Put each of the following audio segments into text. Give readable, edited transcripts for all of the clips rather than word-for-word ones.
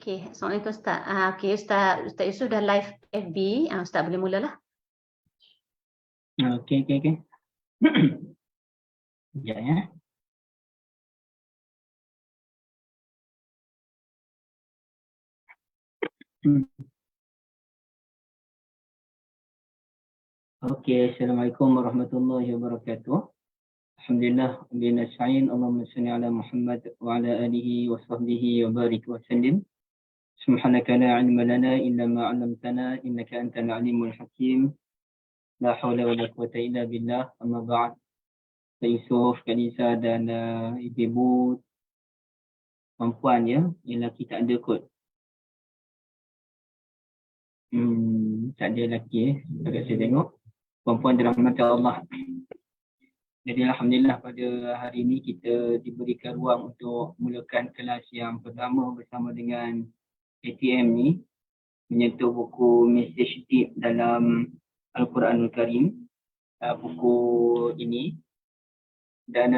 Okey, Assalamualaikum Ustaz. Okey Ustaz Yusof dah live FB, Ustaz boleh mulalah. Okey. Sekejap ya. Okey, Assalamualaikum warahmatullahi wabarakatuh. Alhamdulillah, billahi nasta'in. Allahumma salli ala Muhammad wa ala alihi wa sahbihi wa barik wa sallim. Subhanaka la ilma lana illa ma 'allamtana innaka antal alimul hakim. La haula wa la quwwata illa billah. Amma ba'd. Saya Yusof, Kak Nisa dan ibu-ibu perempuan ya, yang lelaki tak ada kot. Tak ada lelaki agak saya tengok. Perempuan dirahmati Allah. Jadi Alhamdulillah pada hari ini kita diberikan ruang untuk mulakan kelas yang pertama bersama dengan ATM ni, menyentuh buku Message Deep dalam Al-Quranul Karim, buku ini. Dan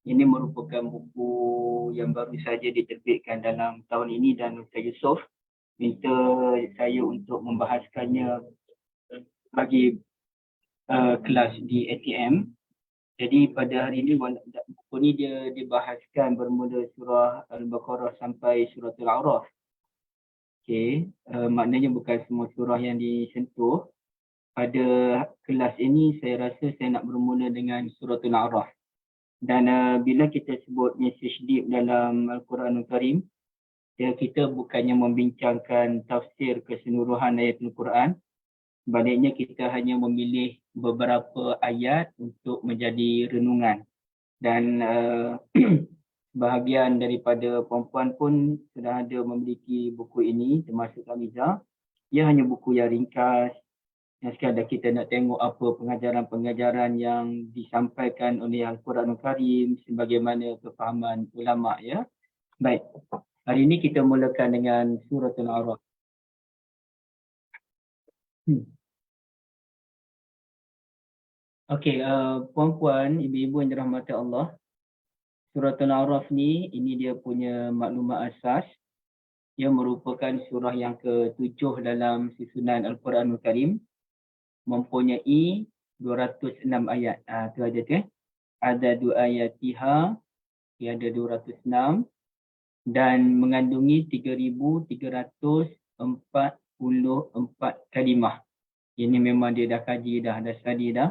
ini merupakan buku yang baru saja diterbitkan dalam tahun ini dan Ustaz Yusof minta saya untuk membahaskannya bagi kelas di ATM. Jadi pada hari ini buku ni dia dibahaskan bermula surah Al-Baqarah sampai surah Al-A'raf. Okey, maknanya bukan semua surah yang disentuh. Pada kelas ini saya rasa saya nak bermula dengan surah Al-A'raf. Dan bila kita sebut message deep dalam Al-Quranul Karim, kita bukannya membincangkan tafsir keseluruhan ayat Al-Quran. Sebaliknya kita hanya memilih beberapa ayat untuk menjadi renungan. Dan bahagian daripada perempuan pun sudah ada memiliki buku ini, termasuk Kamiza. Ia hanya buku yang ringkas. Yang sekadar kita nak tengok apa pengajaran-pengajaran yang disampaikan oleh Al-Quranul Karim sebagaimana kefahaman ulama ya. Baik. Hari ini kita mulakan dengan surah Al-A'raf. Okey, puan-puan, ibu-ibu yang dirahmati Allah. Surah Al-A'raf ni, ini dia punya maklumat asas. Ia merupakan surah yang ke-7 dalam susunan Al-Quranul Karim. Mempunyai 206 ayat. Tu aja tu Ada 2 ayatiha, ia ada 206 dan mengandungi 3,344 kalimah. Ini memang dia dah kaji dah study dah.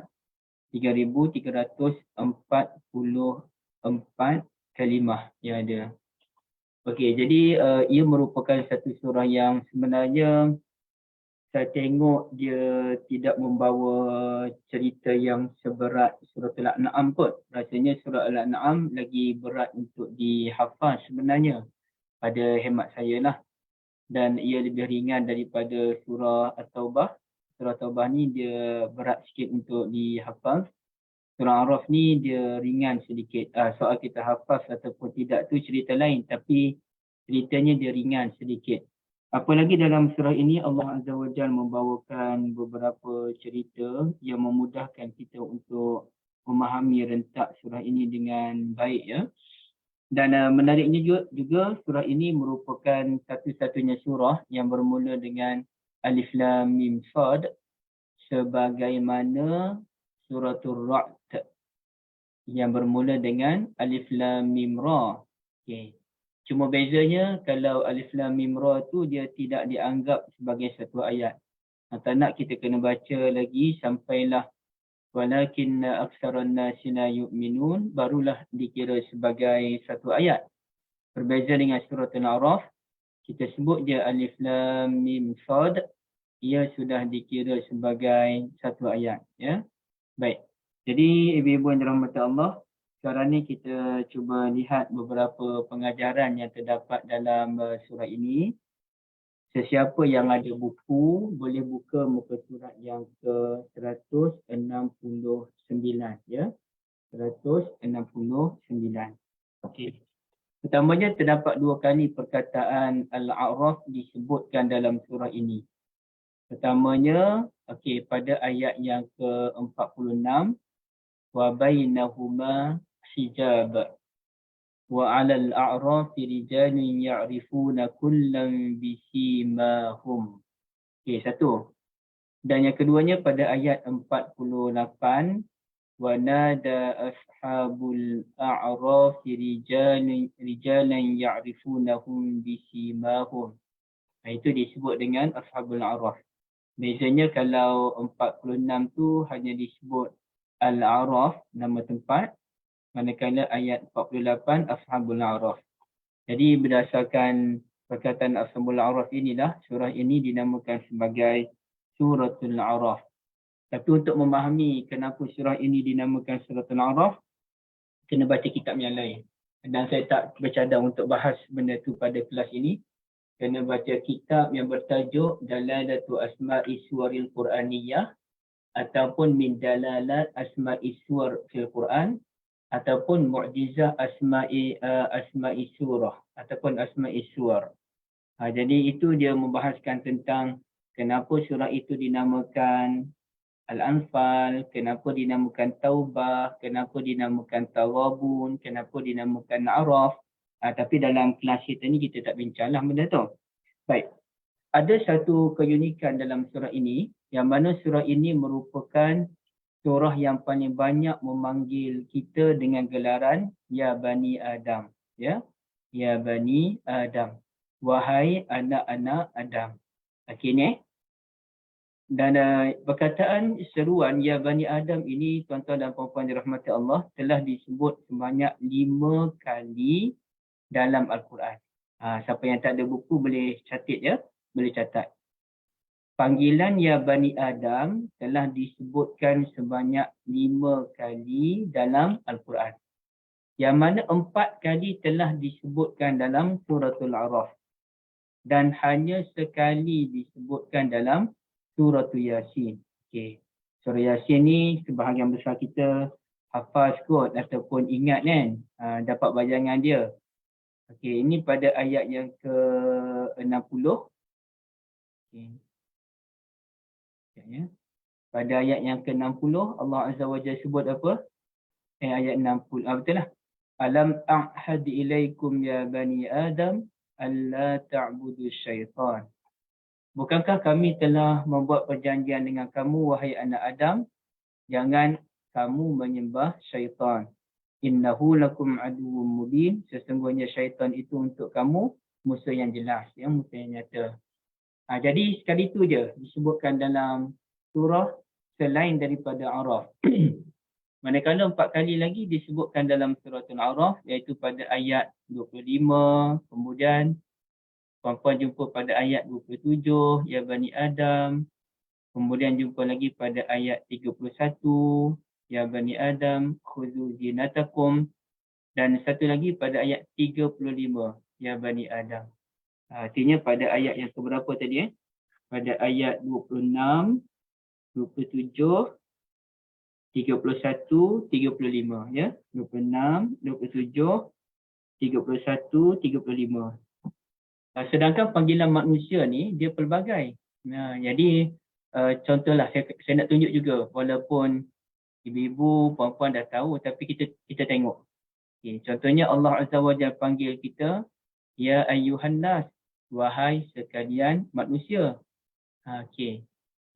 3,344 kalimah yang ada. Okey, jadi ia merupakan satu surah yang sebenarnya saya tengok dia tidak membawa cerita yang seberat surah Al-An'am kot. Rasanya surah Al-An'am lagi berat untuk dihafaz sebenarnya pada hemat saya lah. Dan ia lebih ringan daripada surah At-Taubah. Surah At-Taubah ni dia berat sikit untuk dihafaz. Surah Al-A'raf ni dia ringan sedikit. Soal kita hafaz ataupun tidak tu cerita lain. Tapi ceritanya dia ringan sedikit. Apalagi dalam surah ini Allah Azza wa Jalla membawakan beberapa cerita yang memudahkan kita untuk memahami rentak surah ini dengan baik ya. Dan menariknya juga surah ini merupakan satu-satunya surah yang bermula dengan Alif Lam Mim Sad sebagaimana suratul Ra'd yang bermula dengan Alif Lam Mim Ra. Okey. Cuma bezanya kalau Alif Lam Mim Ra tu dia tidak dianggap sebagai satu ayat. Tak nak kita kena baca lagi sampailah walakinna aktsaran nasi la yu'minun barulah dikira sebagai satu ayat. Berbeza dengan surah Al-A'raf, kita sebut dia Alif Lam Mim Sad, ia sudah dikira sebagai satu ayat ya. Baik. Jadi ibu-ibu yang dirahmati Allah, sekarang ni kita cuba lihat beberapa pengajaran yang terdapat dalam surah ini. Sesiapa yang ada buku boleh buka muka surat yang ke-169 ya. 169. Okey. Pertamanya terdapat 2 kali perkataan Al-A'raf disebutkan dalam surah ini. Pertamanya pada ayat yang ke-46 wa bainahuma hijab. wa 'alal a'rafi rijalun ya'rifuna kullam bisimahum. Okey, satu. Dan yang keduanya pada ayat 48, wa nada ashabul a'rafi rijalan ya'rifunahum bisimahum. Itu disebut dengan ashabul a'raf. Bezanya kalau 46 tu hanya disebut Al-A'raf, nama tempat, manakala ayat 48 Ashabul A'raf. Jadi berdasarkan perkataan Ashabul A'raf inilah surah ini dinamakan sebagai Suratul A'raf. Tapi untuk memahami kenapa surah ini dinamakan Suratul A'raf, kena baca kitab yang lain. Dan saya tak bercadang untuk bahas benda tu pada kelas ini. Kena baca kitab yang bertajuk Dalalatu Asma'i Suwaril Quraniyah ataupun Min Dalalat Asma'i Suwar fil Quran ataupun Mu'jizah Asma'i Surah ataupun Asma'i Suwar. Jadi itu dia membahaskan tentang kenapa surah itu dinamakan Al-Anfal, kenapa dinamakan Taubah, kenapa dinamakan Tawabun, kenapa dinamakan A'raf. Tapi dalam kelas kita ni kita tak bincanglah benda tu. Baik. Ada satu keunikan dalam surah ini yang mana surah ini merupakan surah yang paling banyak memanggil kita dengan gelaran Ya Bani Adam. Ya Bani Adam. Wahai anak-anak Adam. Okey ni. Dan perkataan seruan Ya Bani Adam ini, tuan-tuan dan puan-puan dirahmati Allah, telah disebut sebanyak 5 kali dalam Al-Quran. Siapa yang tak ada buku boleh catat ya, boleh catat. Panggilan Ya Bani Adam telah disebutkan sebanyak 5 kali dalam Al-Quran. Yang mana 4 kali telah disebutkan dalam Suratul A'raf. Dan hanya sekali disebutkan dalam Suratul Yasin. Okey. Surah Yasin ni sebahagian besar kita hafaz kot ataupun ingat kan. Dapat bayangan dia. Okey, ini pada ayat yang ke-60. Okey. Ya. Pada ayat yang ke-60 Allah Azza wa Jalla sebut apa? Ayat 60. Betul lah. Alam a'had ilaikum ya bani Adam alla ta'budu syaitan. Bukankah kami telah membuat perjanjian dengan kamu wahai anak Adam, jangan kamu menyembah syaitan. Innahu lakum aduwwum mubin. Sesungguhnya syaitan itu untuk kamu musuh yang jelas, ya, musuh yang nyata. Jadi sekali itu je disebutkan dalam surah selain daripada A'raf. Manakala 4 kali lagi disebutkan dalam surah Al-A'raf, iaitu pada ayat 25, kemudian puan-puan jumpa pada ayat 27, Ya Bani Adam, kemudian jumpa lagi pada ayat 31, Ya Bani Adam, khudhu zinatakum. Dan satu lagi pada ayat 35, Ya Bani Adam. Artinya pada ayat yang keberapa tadi? Pada ayat 26, 27, 31, 35. Ya? 26, 27, 31, 35. Sedangkan panggilan manusia ni, dia pelbagai. Jadi, contohlah saya nak tunjuk juga, walaupun ibu-ibu, puan-puan dah tahu, tapi kita tengok. Okay, contohnya Allah Azza wa Jalla panggil kita, Ya ayyuhan nas, wahai sekalian manusia. Okay.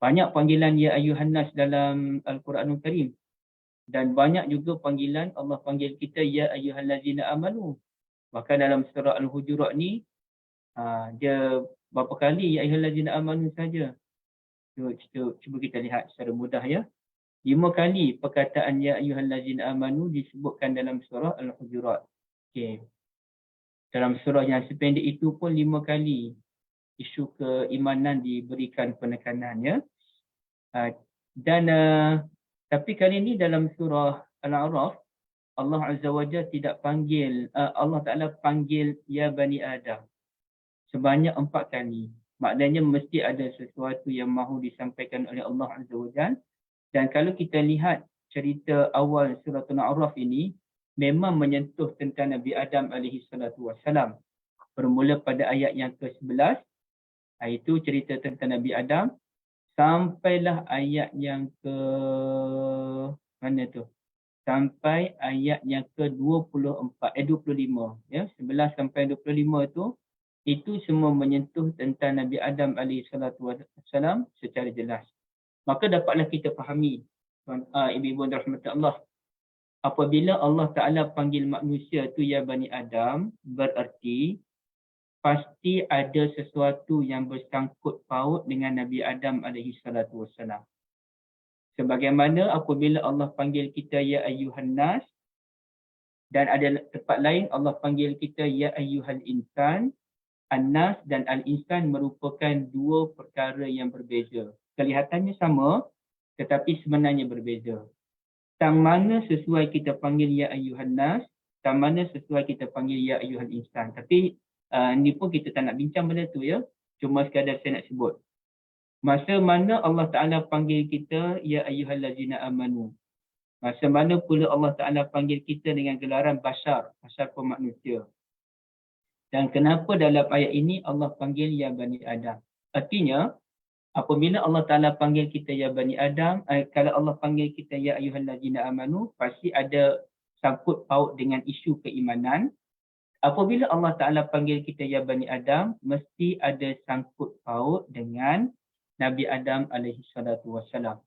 Banyak panggilan Ya ayyuhan nas dalam Al-Quranul Karim. Dan banyak juga panggilan Allah panggil kita Ya ayyuhallazina amanu. Bahkan dalam surah Al-Hujurat ni, dia berapa kali Ya ayyuhallazina amanu saja. Cuba kita lihat secara mudah ya. 5 kali perkataan Ya ayyuhallazina amanu disebutkan dalam surah Al-Hujurat. Okey. Dalam surah yang sependek itu pun 5 kali isu keimanan diberikan penekanan ya. Tapi kali ini dalam surah Al-A'raf, Allah Azza wa Jalla tidak panggil, Allah Ta'ala panggil Ya Bani Adam sebanyak 4 kali. Maknanya mesti ada sesuatu yang mahu disampaikan oleh Allah Azza wa Jalla. Dan kalau kita lihat cerita awal surah Al-A'raf ini, memang menyentuh tentang Nabi Adam alaihissalatu wassalam. Bermula pada ayat yang ke-11, itu cerita tentang Nabi Adam, sampailah ayat yang ke mana tu? sampai ayat yang ke-24, 25. Ya, 11 sampai 25 itu semua menyentuh tentang Nabi Adam alaihissalam secara jelas. Maka dapatlah kita fahami, ibu-ibu dan rahmat Allah, apabila Allah Ta'ala panggil manusia tu ya Bani Adam, berarti pasti ada sesuatu yang bersangkut paut dengan Nabi Adam alaihissalam. Sebagaimana apabila Allah panggil kita ya ayyuhan nas, dan ada tempat lain Allah panggil kita ya ayyuhal insan, an-nas dan al-insan merupakan dua perkara yang berbeza. Kelihatannya sama tetapi sebenarnya berbeza. Tang mana sesuai kita panggil ya ayyuhan nas, tang mana sesuai kita panggil ya ayyuhal insan. Tapi ni pun kita tak nak bincang benda tu ya. Cuma sekadar saya nak sebut. Masa mana Allah Ta'ala panggil kita ya ayyuhallazina amanu. Masa mana pula Allah Ta'ala panggil kita dengan gelaran bashar, bashar pun manusia. Dan kenapa dalam ayat ini Allah panggil ya Bani Adam? Artinya, apabila Allah Ta'ala panggil kita ya Bani Adam, kalau Allah panggil kita ya ayyuhallazina amanu, pasti ada sangkut paut dengan isu keimanan. Apabila Allah Ta'ala panggil kita ya Bani Adam, mesti ada sangkut paut dengan Nabi Adam alaihissalam.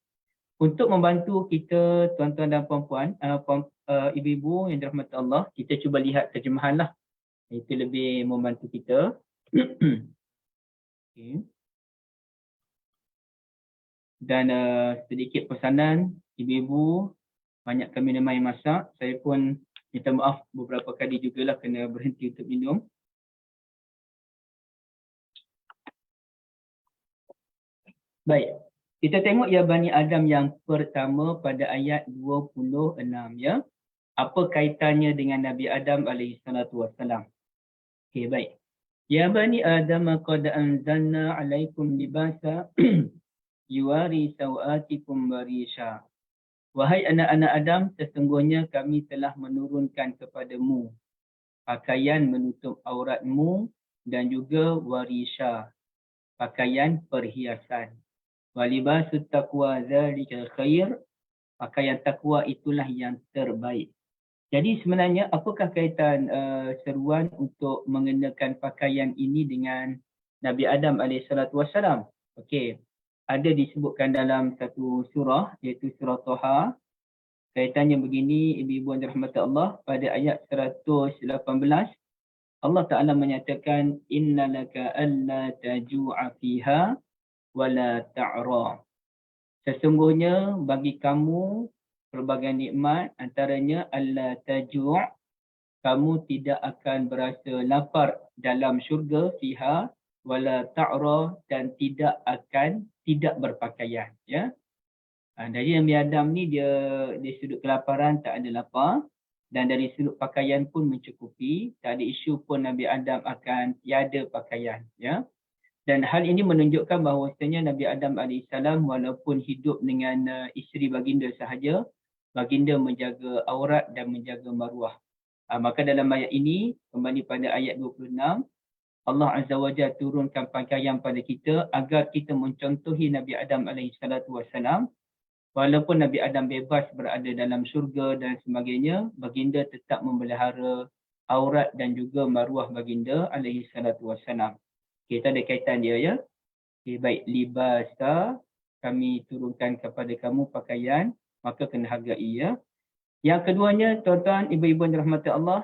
Untuk membantu kita tuan-tuan dan puan-puan, ibu-ibu yang dirahmati Allah, kita cuba lihat terjemahan lah. Itu lebih membantu kita. Okay. Dan sedikit pesanan, ibu-ibu, banyakkan minum air masak. Saya pun minta maaf beberapa kali jugalah kena berhenti untuk minum. Baik, kita tengok ya Bani Adam yang pertama pada ayat 26 ya. Apa kaitannya dengan Nabi Adam alaihissalam? Okey, baik. Ya Bani Adam qad anzalna alaikum libasa yuwari sawatikum warisha. Wahai anak-anak Adam, sesungguhnya kami telah menurunkan kepadamu pakaian menutup auratmu dan juga warisha, pakaian perhiasan. Walibasut taqwa dzalika khair, pakaian takwa itulah yang terbaik. Jadi sebenarnya apakah kaitan seruan untuk mengenakan pakaian ini dengan Nabi Adam alaihissalam? Okey, ada disebutkan dalam satu surah iaitu surah Toha. Kaitannya begini, ibu-ibu yang dirahmati Allah, pada ayat 118 Allah Ta'ala menyatakan innalaka alla taju'a fiha wala ta'ra. Sesungguhnya bagi kamu pelbagai nikmat, antaranya alla taju', kamu tidak akan berasa lapar dalam syurga fiha wala ta'ra, dan tidak berpakaian ya. Dari Nabi Adam ni dia sudut kelaparan tak ada lapar, dan dari sudut pakaian pun mencukupi, tak ada isu pun Nabi Adam akan tiada pakaian ya. Dan hal ini menunjukkan bahawasanya Nabi Adam AS walaupun hidup dengan isteri baginda sahaja, baginda menjaga aurat dan menjaga maruah. Maka dalam ayat ini, kembali pada ayat 26, Allah Azza wa Jalla turunkan pakaian pada kita agar kita mencontohi Nabi Adam AS. Walaupun Nabi Adam bebas berada dalam syurga dan sebagainya, baginda tetap memelihara aurat dan juga maruah baginda AS. Kita ada kaitan dia ya. Okay, baik, libasa, kami turunkan kepada kamu pakaian, maka kena hargai ya. Yang keduanya, tuan-tuan, ibu-ibu yang dirahmati Allah,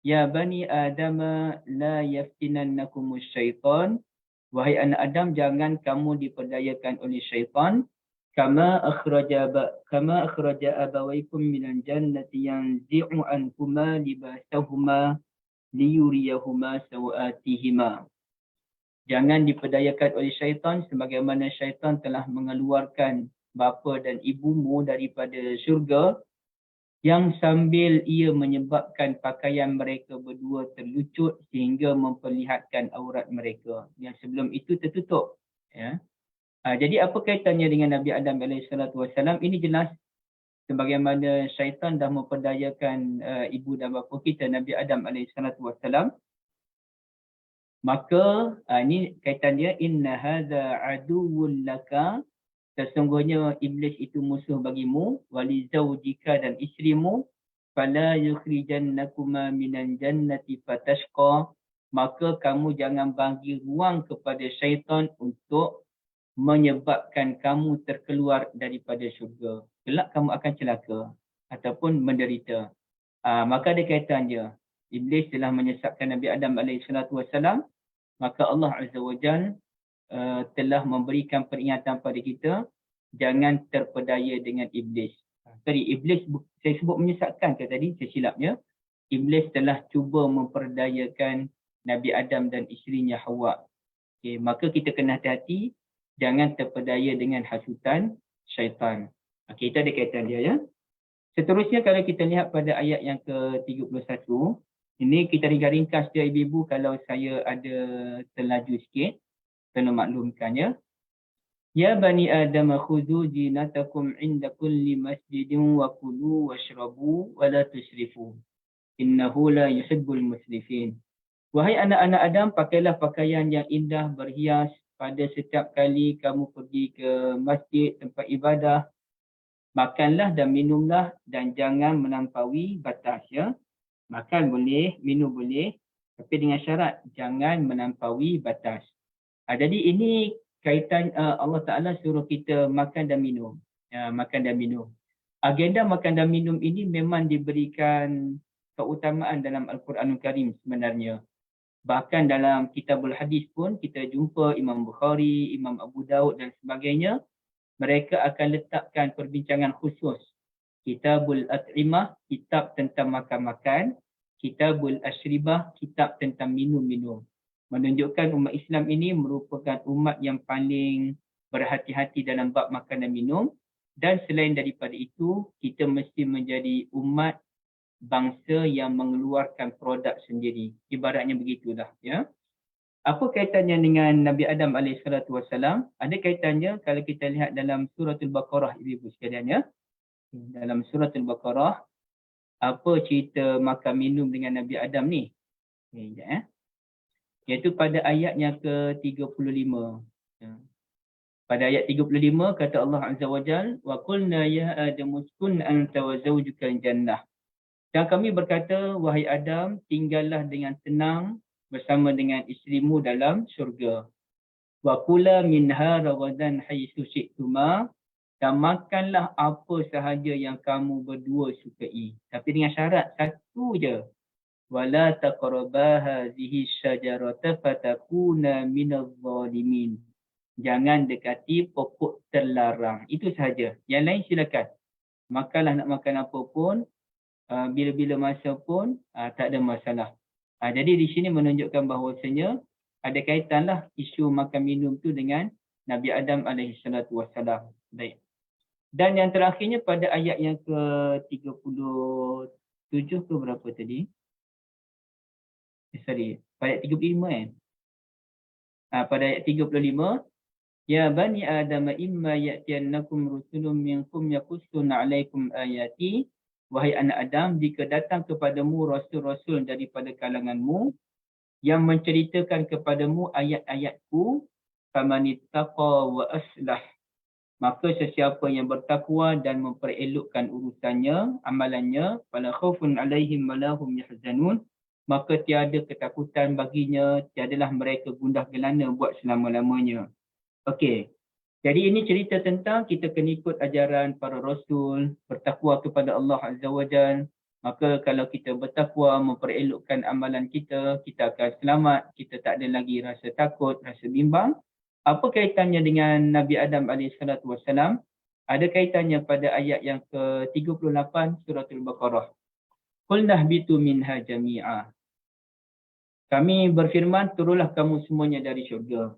ya Bani Adam la yaftinannakumus syaitan. Wahai anak Adam, jangan kamu diperdayakan oleh syaitan. Kama akhraja abawaikum minal jannati yanzi'u anhuma libasahuma liyuriyahuma sawatihima. Jangan diperdayakan oleh syaitan sebagaimana syaitan telah mengeluarkan bapa dan ibumu daripada syurga, yang sambil ia menyebabkan pakaian mereka berdua terlucut sehingga memperlihatkan aurat mereka yang sebelum itu tertutup ya. Jadi apa kaitannya dengan Nabi Adam alaihissalam? Ini jelas sebagaimana syaitan dah memperdayakan ibu dan bapa kita Nabi Adam alaihissalam. Maka ini kaitan dia, inna hadza aduwwun laka sesungguhnya iblis itu musuh bagimu, wali zaujika dan isterimu, fala yukhrijannakuma minan jannati fatashqa, maka kamu jangan bagi ruang kepada syaitan untuk menyebabkan kamu terkeluar daripada syurga. Kelak kamu akan celaka ataupun menderita. Maka ada kaitannya. Iblis telah menyesatkan Nabi Adam AS, maka Allah Azza wa Jalla telah memberikan peringatan pada kita, jangan terpedaya dengan iblis. Tadi iblis, saya sebut menyesatkan ke tadi, saya silapnya. Iblis telah cuba memperdayakan Nabi Adam dan isterinya Hawa. Okay, maka kita kena hati-hati, jangan terpedaya dengan hasutan syaitan. Okay, itu ada kaitan dia ya. Seterusnya kalau kita lihat pada ayat yang ke-31, ini kita ringkas dia ibu-ibu kalau saya ada terlaju sikit. Kena maklumkannya. Ya bani Adam khudhu zinatakum inda kulli masjidin wa kulu washrabu wa la tusrifu. Innahu la yuhibbul musrifin. Wahai anak-anak Adam, pakailah pakaian yang indah berhias pada setiap kali kamu pergi ke masjid, tempat ibadah. Makanlah dan minumlah dan jangan melampaui batas ya. Makan boleh, minum boleh, tapi dengan syarat jangan melampaui batas. Jadi ini kaitan Allah Ta'ala suruh kita makan dan minum. Makan dan minum. Agenda makan dan minum ini memang diberikan keutamaan dalam Al-Quranul Karim sebenarnya. Bahkan dalam kitabul hadis pun kita jumpa Imam Bukhari, Imam Abu Daud dan sebagainya. Mereka akan letakkan perbincangan khusus. Kitabul At'imah, kitab tentang makan-makan. Kitabul Ashribah, kitab tentang minum-minum. Menunjukkan umat Islam ini merupakan umat yang paling berhati-hati dalam bab makan dan minum. Dan selain daripada itu, kita mesti menjadi umat bangsa yang mengeluarkan produk sendiri. Ibaratnya begitulah. Ya. Apa kaitannya dengan Nabi Adam AS? Ada kaitannya kalau kita lihat dalam Suratul Baqarah, ibu-ibu sekalian ya. Dalam Suratul Baqarah, apa cerita makan minum dengan Nabi Adam ni? Sekejap ya. Iaitu pada ayat yang ke-35. Pada ayat 35 kata Allah Azza wa Jal, wa qulna ya Adam uskun anta wa zawjukal jannah. Dan kami berkata, wahai Adam, tinggallah dengan tenang bersama dengan isterimu dalam syurga. Wa kula minha ragadan haitsu syi'tuma, dan makanlah apa sahaja yang kamu berdua sukai. Tapi dengan syarat satu je. Wala taqraba hadhihi syajarata fatakuna minadh dhalimin. Jangan dekati pokok terlarang. Itu sahaja. Yang lain silakan. Makanlah nak makan apa pun, bila-bila masa pun tak ada masalah. Jadi di sini menunjukkan bahawasanya ada kaitanlah isu makan minum tu dengan Nabi Adam AS. Baik. Dan yang terakhirnya pada ayat yang ke-37 ke berapa tadi? Pada ayat 35 kan? Pada ayat 35, ya bani Adam imma ya'tiyannakum rusulun minkum yaqussuna 'alaikum ayati. Wahai anak Adam, jika datang kepadamu rasul-rasul daripada kalanganmu yang menceritakan kepadamu ayat-ayatku, famanittaqa wa aslah, maka sesiapa yang bertakwa dan memperelokkan urusannya, amalannya, fala khaufun 'alaihim wa lahum yahzanun, maka tiada ketakutan baginya, tiadalah mereka gundah gelana buat selama-lamanya. Okey. Jadi ini cerita tentang kita kena ikut ajaran para rasul, bertakwa kepada Allah Azza wa Jalla. Maka kalau kita bertakwa, memperelokkan amalan kita, kita akan selamat, kita tak ada lagi rasa takut, rasa bimbang. Apa kaitannya dengan Nabi Adam AS? Ada kaitannya pada ayat yang ke-38 Suratul Baqarah. Qul nahbitu minha jami'a. Kami berfirman, turunlah kamu semuanya dari syurga.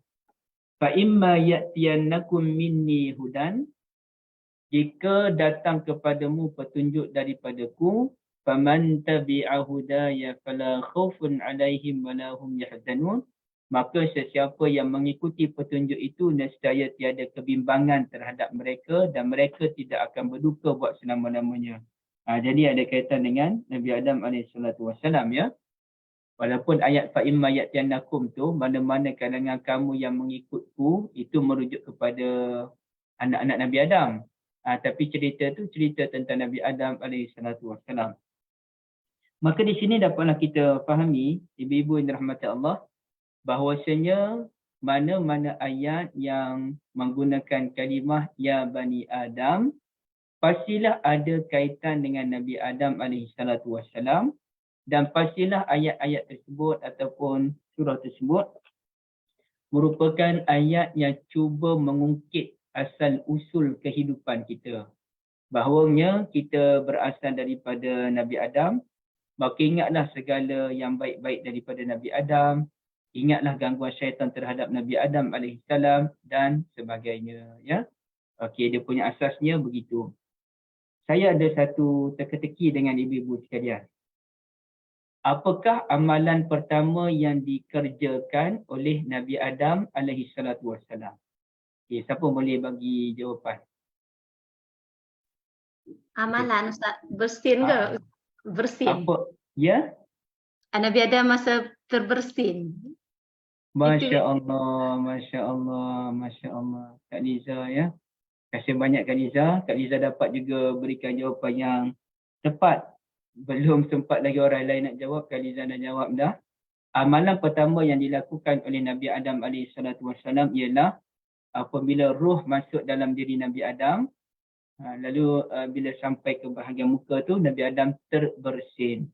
Fa imma ya'tiyannakum minni hudan, jika datang kepadamu petunjuk daripadaku, faman tabi'a hudaya fala khaufun 'alaihim wa la hum yahzanun, maka sesiapa yang mengikuti petunjuk itu nescaya tiada kebimbangan terhadap mereka dan mereka tidak akan berduka buat selama-lamanya. Jadi ada kaitan dengan Nabi Adam AS ya. Walaupun ayat fa'imma ya'tiyannakum tu, mana-mana kalangan kamu yang mengikutku, itu merujuk kepada anak-anak Nabi Adam. Tapi cerita tu cerita tentang Nabi Adam alaihissalam. Maka di sini dapatlah kita fahami, ibu-ibu yang dirahmati Allah, bahawasanya mana-mana ayat yang menggunakan kalimah ya Bani Adam, pastilah ada kaitan dengan Nabi Adam alaihissalam, dan pastilah ayat-ayat tersebut ataupun surah tersebut merupakan ayat yang cuba mengungkit asal usul kehidupan kita. Bahawanya kita berasal daripada Nabi Adam, maka ingatlah segala yang baik-baik daripada Nabi Adam, ingatlah gangguan syaitan terhadap Nabi Adam alaihissalam dan sebagainya. Ya, okey, dia punya asasnya begitu. Saya ada satu teka-teki dengan ibu-ibu sekalian. Apakah amalan pertama yang dikerjakan oleh Nabi Adam alaihissalam? Okay, siapa boleh bagi jawapan? Amalan Ustaz, bersin ke? Bersin. Apa? Ya? Nabi Adam masa terbersin. Masya Allah, Masya Allah, Masya Allah. Kak Liza ya. Terima kasih banyak Kak Liza. Kak Liza dapat juga berikan jawapan yang tepat. Belum sempat lagi orang lain nak jawab, Kak Liza dah jawab dah. Amalan pertama yang dilakukan oleh Nabi Adam alaihissalam ialah apabila roh masuk dalam diri Nabi Adam, lalu bila sampai ke bahagian muka tu, Nabi Adam terbersin.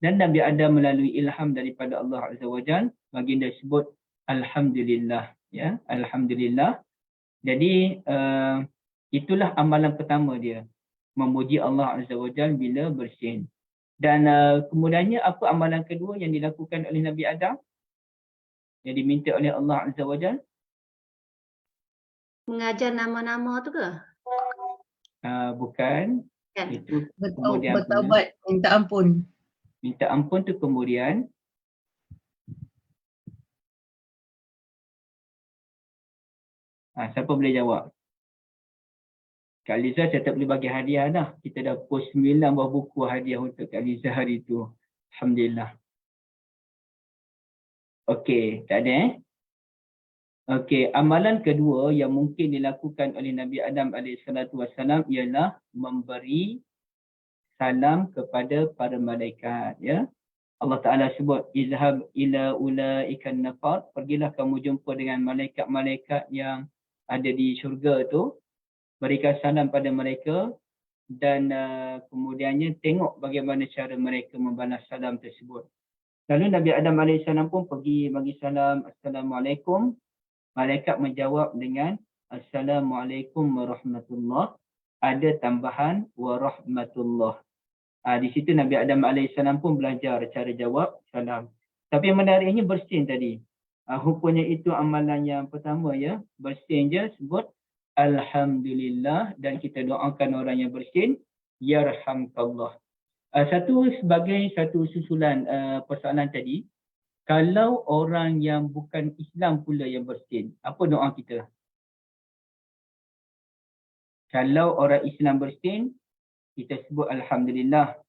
Dan Nabi Adam melalui ilham daripada Allah Azza wa Jalla, baginda sebut Alhamdulillah. Ya, Alhamdulillah. Jadi itulah amalan pertama dia, memuji Allah Azza wa Jalla bila bersin. Dan kemudiannya apa amalan kedua yang dilakukan oleh Nabi Adam? Yang diminta oleh Allah Azza wa Jalla? Mengajar nama-nama tu ke? Bukan. Kan? Itu kemudian bertaubat, minta ampun. Minta ampun tu kemudian. Siapa boleh jawab? Kak Liza saya tak boleh bagi hadiah dah. Kita dah post 9 buah buku hadiah untuk Kak Liza hari tu. Alhamdulillah. Okey, tak ada Okey, amalan kedua yang mungkin dilakukan oleh Nabi Adam alaihissalam ialah memberi salam kepada para malaikat. Ya, Allah Ta'ala sebut, izhab ila ulaikan nafar, pergilah kamu jumpa dengan malaikat-malaikat yang ada di syurga tu, berikan salam pada mereka, dan kemudiannya tengok bagaimana cara mereka membalas salam tersebut. Lalu Nabi Adam AS pun pergi bagi salam, Assalamualaikum. Malaikat menjawab dengan Assalamualaikum warahmatullah. Ada tambahan warahmatullah. Di situ Nabi Adam AS pun belajar cara jawab salam. Tapi yang menariknya bersin tadi. Hukumnya itu amalan yang pertama ya. Bersin je sebut Alhamdulillah, dan kita doakan orang yang bersin, Yarhamkallah. Sebagai satu susulan persoalan tadi, kalau orang yang bukan Islam pula yang bersin, apa doa kita? Kalau orang Islam bersin, kita sebut Alhamdulillah.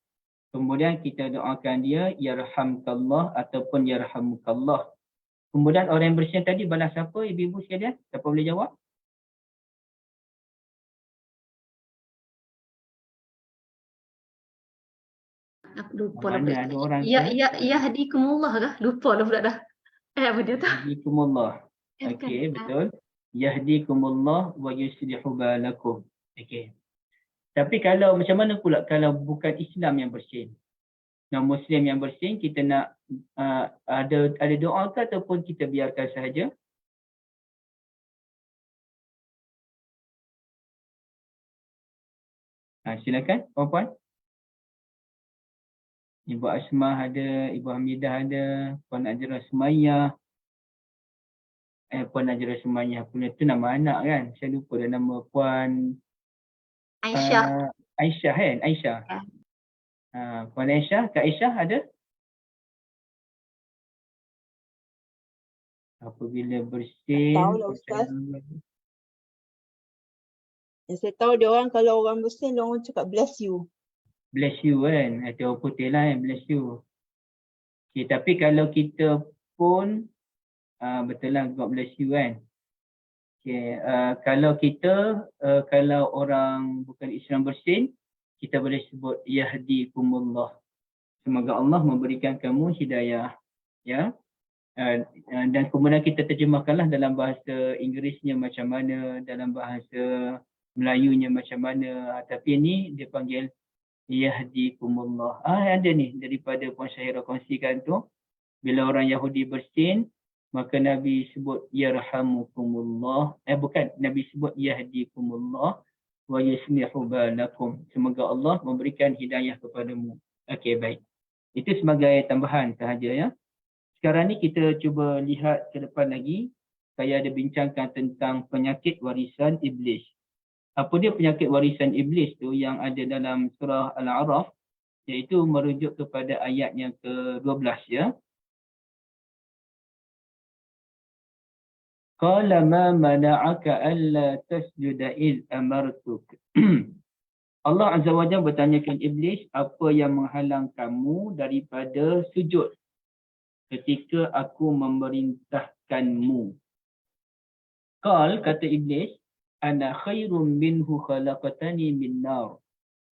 Kemudian kita doakan dia Yarhamkallah ataupun Yarhamukallah. Kemudian orang yang bersin tadi balas apa, ibu-ibu sekalian? Siapa boleh jawab? Aku lupa lah. Mana ada orang Ya hadikumullah kah? Lupa lah pula dah. Apa dia tu? Yahdikumullah. Okey, betul. Yahdikumullah wa yuslihu balakum. Okey. Tapi kalau macam mana pula kalau bukan Islam yang bersin? Non-Muslim yang bersin, kita nak ada doa ke ataupun kita biarkan sahaja? Silakan, puan-puan. Ibu Asmah ada, Ibu Hamidah ada, Puan Najrah Sumayyah. Puan Najrah Sumayyah punya tu nama anak kan? Saya lupa dah nama Puan Aisyah. Aisyah kan? Aisyah. Puan Aisyah, Kak Aisyah ada? Apabila bersin. Tahu lah Ustaz. Yang saya tahu dia orang kalau orang bersin, dia orang cakap bless you. Bless you kan? Itu orang putih lah yang bless you. Okay, tapi kalau kita pun betul lah God bless you kan? Okay. Kalau kita, kalau orang bukan Islam bersin, kita boleh sebut yahdikumullah. Semoga Allah memberikan kamu hidayah. Ya. Dan kemudian kita terjemahkanlah dalam bahasa Inggerisnya macam mana, dalam bahasa Melayunya macam mana. Tapi ni dia panggil yahdikumullah. Ada ni daripada Puan Syahira kongsikan tu. Bila orang Yahudi bersin, maka Nabi sebut yarhamukumullah. Bukan, Nabi sebut yahdikumullah wa yuslihu balakum. Semoga Allah memberikan hidayah kepadamu. Okey, baik. Itu sebagai tambahan sahaja ya. Sekarang ni kita cuba lihat ke depan lagi. Saya ada bincangkan tentang penyakit warisan iblis. Apa dia penyakit warisan iblis tu yang ada dalam surah Al-A'raf, iaitu merujuk kepada ayat yang ke-12 ya. Qala ma mana'aka alla tasjuda iz amartuk. Allah Azza wa Jalla bertanyakan iblis, apa yang menghalang kamu daripada sujud ketika aku memerintahkanmu. Qal, kata iblis, ana khairum minhu khalaqatani min nar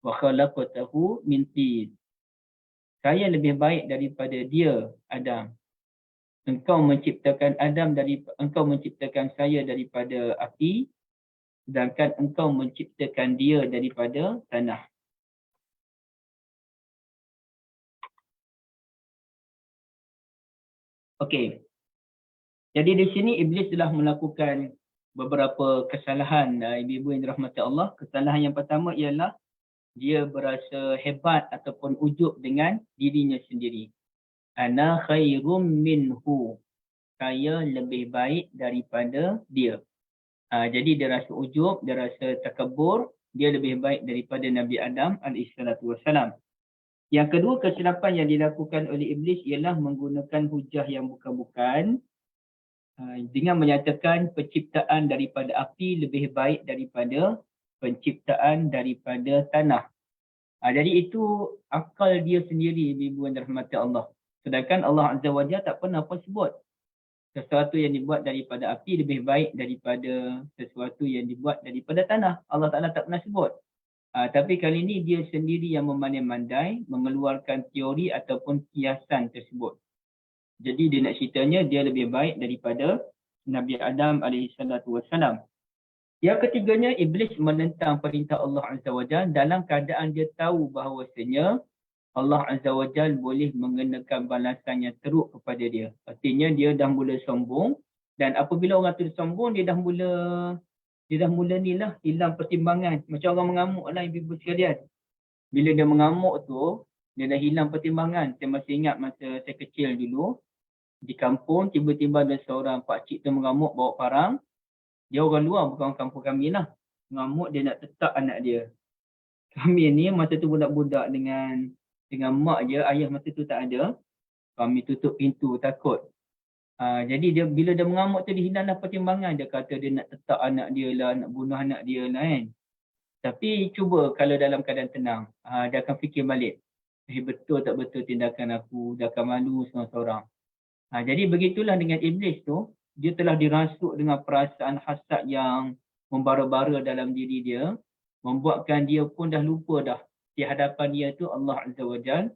wa khalaqatahu min tin. Saya lebih baik daripada dia, Adam. Engkau menciptakan saya daripada api, sedangkan engkau menciptakan dia daripada tanah. Okey. Jadi di sini iblis telah melakukan beberapa kesalahan, ibu-ibu yang dirahmati Allah. Kesalahan yang pertama ialah dia berasa hebat ataupun ujub dengan dirinya sendiri. Ana khairum minhu. Saya lebih baik daripada dia. Jadi dia rasa ujub, dia rasa takabur, dia lebih baik daripada Nabi Adam AS. Yang kedua, kesilapan yang dilakukan oleh iblis ialah menggunakan hujah yang bukan-bukan dengan menyatakan penciptaan daripada api lebih baik daripada penciptaan daripada tanah. Jadi itu akal dia sendiri, ibu yang dirahmati Allah. Sedangkan Allah Azza wa Jalla tak pernah pun sebut sesuatu yang dibuat daripada api lebih baik daripada sesuatu yang dibuat daripada tanah. Allah Ta'ala tak pernah sebut. Tapi kali ini dia sendiri yang memandai-mandai mengeluarkan teori ataupun kiasan tersebut. Jadi dia nak ceritanya dia lebih baik daripada Nabi Adam AS. Yang ketiganya, iblis menentang perintah Allah Azza wa Jalla dalam keadaan dia tahu bahawasanya Allah Azza wa Jalla boleh mengenakan balasan yang teruk kepada dia. Artinya dia dah mula sombong, dan apabila orang tu sombong, dia dah mula ni lah hilang pertimbangan. Macam orang mengamuk lah ibu-ibu sekalian. Bila dia mengamuk tu, dia dah hilang pertimbangan. Saya masih ingat masa saya kecil dulu, di kampung tiba-tiba ada seorang pakcik tu mengamuk bawa parang. Dia orang luar, bukan kampung kami lah. Mengamuk, dia nak tetap anak dia. Kami ni masa tu budak-budak dengan mak je, ayah masa tu tak ada. Kami tutup pintu takut. Jadi dia bila dia mengamuk tu, dia hilanglah pertimbangan. Dia kata dia nak tetap anak dia lah, nak bunuh anak dia lah kan. Tapi cuba kalau dalam keadaan tenang, dia akan fikir balik. Betul tak betul tindakan aku, dia akan malu seorang-seorang. Jadi begitulah dengan iblis tu, dia telah dirasuk dengan perasaan hasad yang membara-bara dalam diri dia, membuatkan dia pun dah lupa dah di hadapan dia tu Allah Azza wa Jalla.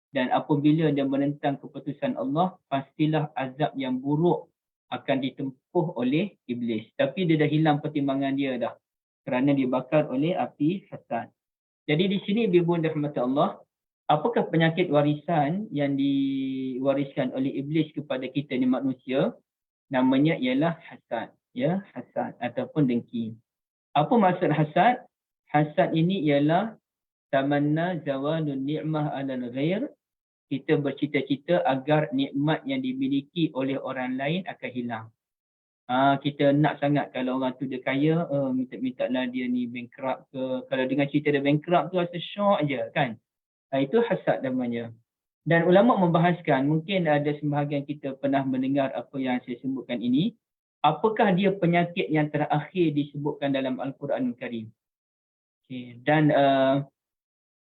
Dan apabila dia menentang keputusan Allah, pastilah azab yang buruk akan ditempuh oleh iblis. Tapi dia dah hilang pertimbangan dia dah, kerana dibakar oleh api hasad. Jadi di sini ibu dan rahmat Allah, apakah penyakit warisan yang diwariskan oleh iblis kepada kita ni manusia? Namanya ialah hasad, ya, hasad ataupun dengki. Apa maksud hasad? Hasad ini ialah tamanna zawalun ni'mah 'alal ghair. Kita bercita-cita agar nikmat yang dimiliki oleh orang lain akan hilang. Kita nak sangat kalau orang tu dia kaya, minta-mintalah dia ni bankrupt ke. Kalau dengan cerita dia bankrupt tu rasa syok je kan. Itu hasad namanya. Dan ulama membahaskan, mungkin ada sebahagian kita pernah mendengar apa yang saya sebutkan ini. Apakah dia penyakit yang terakhir disebutkan dalam Al-Quranul Karim? Okay. Dan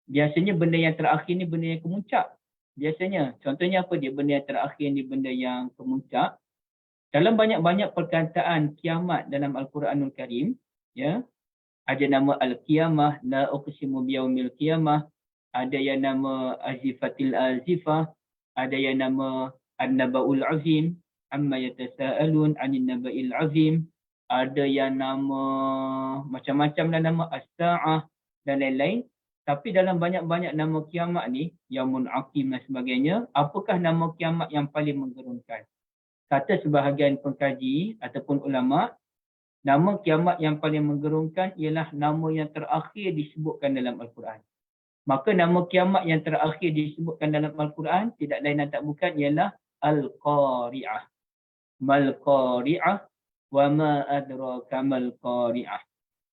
biasanya benda yang terakhir ni benda yang kemuncak. Biasanya, contohnya apa dia benda yang terakhir ni, benda yang kemuncak. Dalam banyak-banyak perkataan kiamat dalam Al-Quranul Karim, ya, ada nama Al-Qiyamah, la uqsimu biyaumil qiyamah, ada yang nama Azifatil Azifah, ada yang nama An-Naba'ul Azim, amma yatasaalun 'anil naba'il azim, ada yang nama macam-macam lah nama As-Sa'ah dan lain-lain. Tapi dalam banyak-banyak nama kiamat ni, Yaumun Aqim dan sebagainya, apakah nama kiamat yang paling menggerunkan? Kata sebahagian pengkaji ataupun ulama, nama kiamat yang paling menggerunkan ialah nama yang terakhir disebutkan dalam Al-Quran. Maka nama kiamat yang terakhir disebutkan dalam Al-Quran tidak lain dan tak bukan ialah Al-Qari'ah. Mal Qari'ah wa ma adraka mal Qari'ah.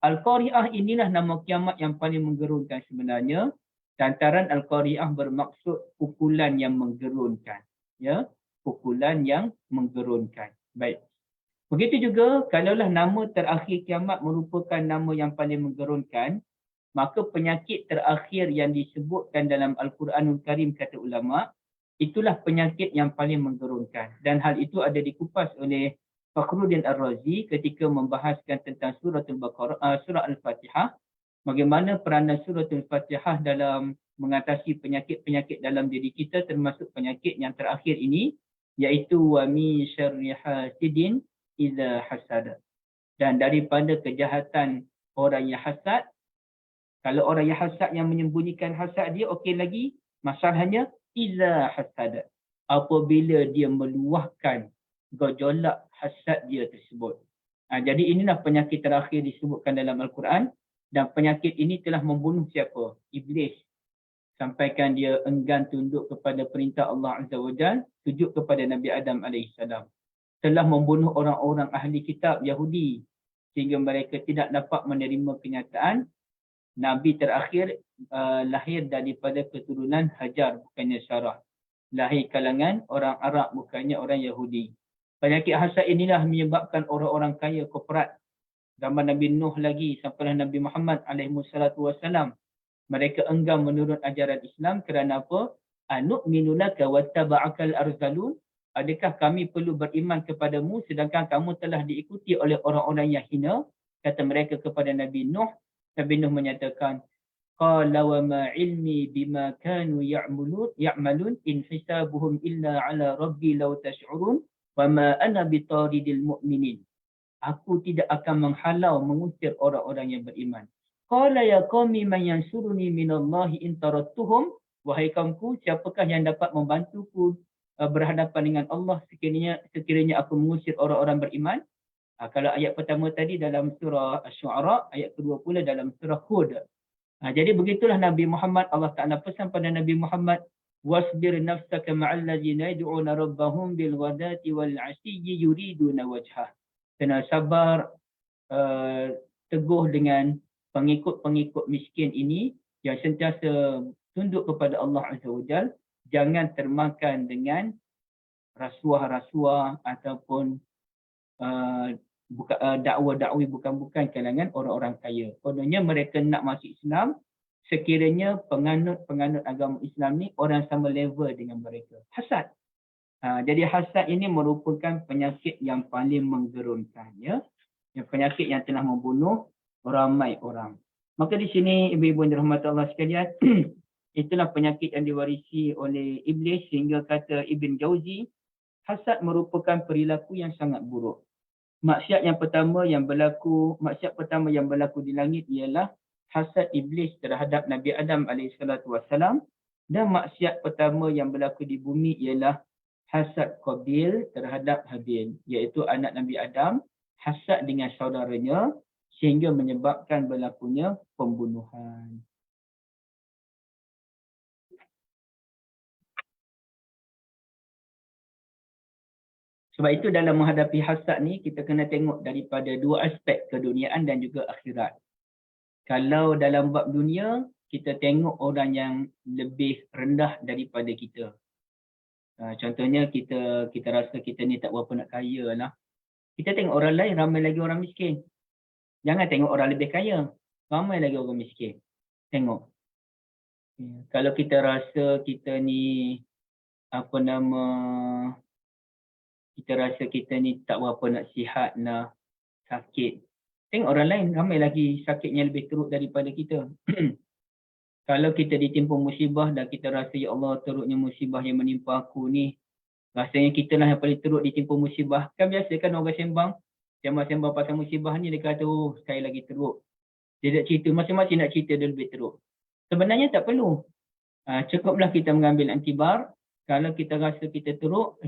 Al-Qari'ah inilah nama kiamat yang paling menggerunkan sebenarnya. Lantaran Al-Qari'ah bermaksud pukulan yang menggerunkan. Ya, pukulan yang menggerunkan. Baik. Begitu juga kalaulah nama terakhir kiamat merupakan nama yang paling menggerunkan, maka penyakit terakhir yang disebutkan dalam Al-Quranul Karim kata ulama, itulah penyakit yang paling menggerunkan. Dan hal itu ada dikupas oleh Fakhruddin Ar-Razi ketika membahaskan tentang surah Al-Fatihah, bagaimana peranan surah Al-Fatihah dalam mengatasi penyakit-penyakit dalam diri kita, termasuk penyakit yang terakhir ini, iaitu wa min syarri hasidin idza hasada. Dan daripada kejahatan orang yang hasad, kalau orang yang hasad yang menyembunyikan hasad dia okey lagi, masalahnya idza hasada, apabila dia meluahkan gejolak hasad dia tersebut. Jadi inilah penyakit terakhir disebutkan dalam Al-Quran, dan penyakit ini telah membunuh siapa? Iblis. Sampaikan dia enggan tunduk kepada perintah Allah Azza wa Jalla, sujud kepada Nabi Adam AS. Telah membunuh orang-orang ahli kitab Yahudi sehingga mereka tidak dapat menerima kenyataan Nabi terakhir lahir daripada keturunan Hajar, bukannya Sarah. Lahir kalangan orang Arab, bukannya orang Yahudi. Penyakit hasad inilah menyebabkan orang-orang kaya korporat zaman Nabi Nuh lagi sampailah Nabi Muhammad SAW. Mereka enggan menurut ajaran Islam kerana apa? Anu'minu laka wattaba'akal arzalun. Adakah kami perlu beriman kepadamu sedangkan kamu telah diikuti oleh orang-orang yang hina? Kata mereka kepada Nabi Nuh. Nabi Nuh menyatakan, qala wa ma ilmi bima kanu ya'malun in hisabuhum illa ala rabbi law tash'urun wa ma ana bitaridil mu'minin. Aku tidak akan menghalau, mengusir orang-orang yang beriman. Qala ya qaumi man yansuruni minallahi in tarattuhum. Wahai kaumku, siapakah yang dapat membantuku berhadapan dengan Allah sekiranya aku mengusir orang-orang beriman? Kalau ayat pertama tadi dalam surah Asy-Syu'ara, ayat kedua pula dalam surah Hud. Jadi begitulah Nabi Muhammad, Allah Ta'ala pesan pada Nabi Muhammad, wasbir nafsaka ma'al ladzina yad'una rabbahum bil ghadati wal 'ashiyyi yuriduna wajhah. Kena sabar, teguh dengan pengikut-pengikut miskin ini yang sentiasa tunduk kepada Allah Azza wa Jalla. Jangan termakan dengan rasuah-rasuah ataupun dakwa-dakwi bukan-bukan kalangan orang-orang kaya. Kononnya mereka nak masuk Islam, sekiranya penganut agama Islam ni orang sama level dengan mereka. Hasad. Jadi hasad ini merupakan penyakit yang paling menggerunkan, ya. Yang penyakit yang telah membunuh ramai orang. Maka di sini ibu-ibu yang dirahmati Allah sekalian, itulah penyakit yang diwarisi oleh iblis sehingga kata Ibn Jauzi, hasad merupakan perilaku yang sangat buruk. Maksiat pertama yang berlaku di langit ialah hasad iblis terhadap Nabi Adam AS, dan maksiat pertama yang berlaku di bumi ialah hasad Qabil terhadap Habil, iaitu anak Nabi Adam hasad dengan saudaranya sehingga menyebabkan berlakunya pembunuhan. Sebab itu dalam menghadapi hasad ni kita kena tengok daripada dua aspek, keduniaan dan juga akhirat. Kalau dalam bab dunia, kita tengok orang yang lebih rendah daripada kita. Contohnya kita rasa kita ni tak berapa nak kaya lah. Kita tengok orang lain, ramai lagi orang miskin. Jangan tengok orang lebih kaya, ramai lagi orang miskin. Tengok. Kalau kita rasa kita ni kita rasa kita ni tak berapa nak sihat, nak sakit. Tengok orang lain ramai lagi sakitnya lebih teruk daripada kita. Kalau kita ditimpa musibah dan kita rasa, ya Allah, teruknya musibah yang menimpa aku ni, rasanya kita lah yang paling teruk ditimpa musibah. Kan biasa kan orang sembang pasal musibah ni, dia kata, oh saya lagi teruk. Dia nak cerita, masing-masing nak cerita dia lebih teruk. Sebenarnya tak perlu. Cukuplah kita mengambil iktibar. Kalau kita rasa kita teruk,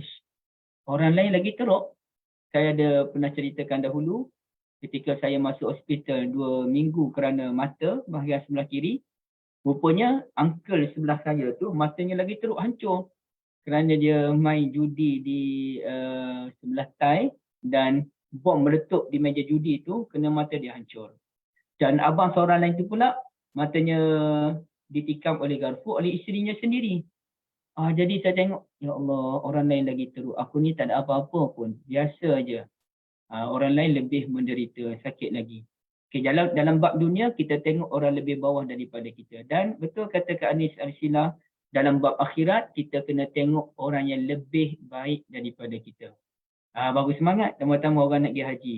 orang lain lagi teruk. Saya ada pernah ceritakan dahulu, ketika saya masuk hospital 2 minggu kerana mata bahagian sebelah kiri, rupanya uncle sebelah saya tu matanya lagi teruk hancur kerana dia main judi di sebelah Thai dan bom meletup di meja judi tu, kena mata dia hancur. Dan abang seorang lain tu pula matanya ditikam oleh garpu oleh isterinya sendiri. Jadi saya tengok, ya Allah, orang lain lagi teruk. Aku ni tak ada apa-apa pun, biasa aja. Orang lain lebih menderita, sakit lagi. Okay, dalam bab dunia, kita tengok orang lebih bawah daripada kita. Dan betul kata Kak Anis Arsila, dalam bab akhirat, kita kena tengok orang yang lebih baik daripada kita. Bagus semangat, tama-tama orang nak pergi haji.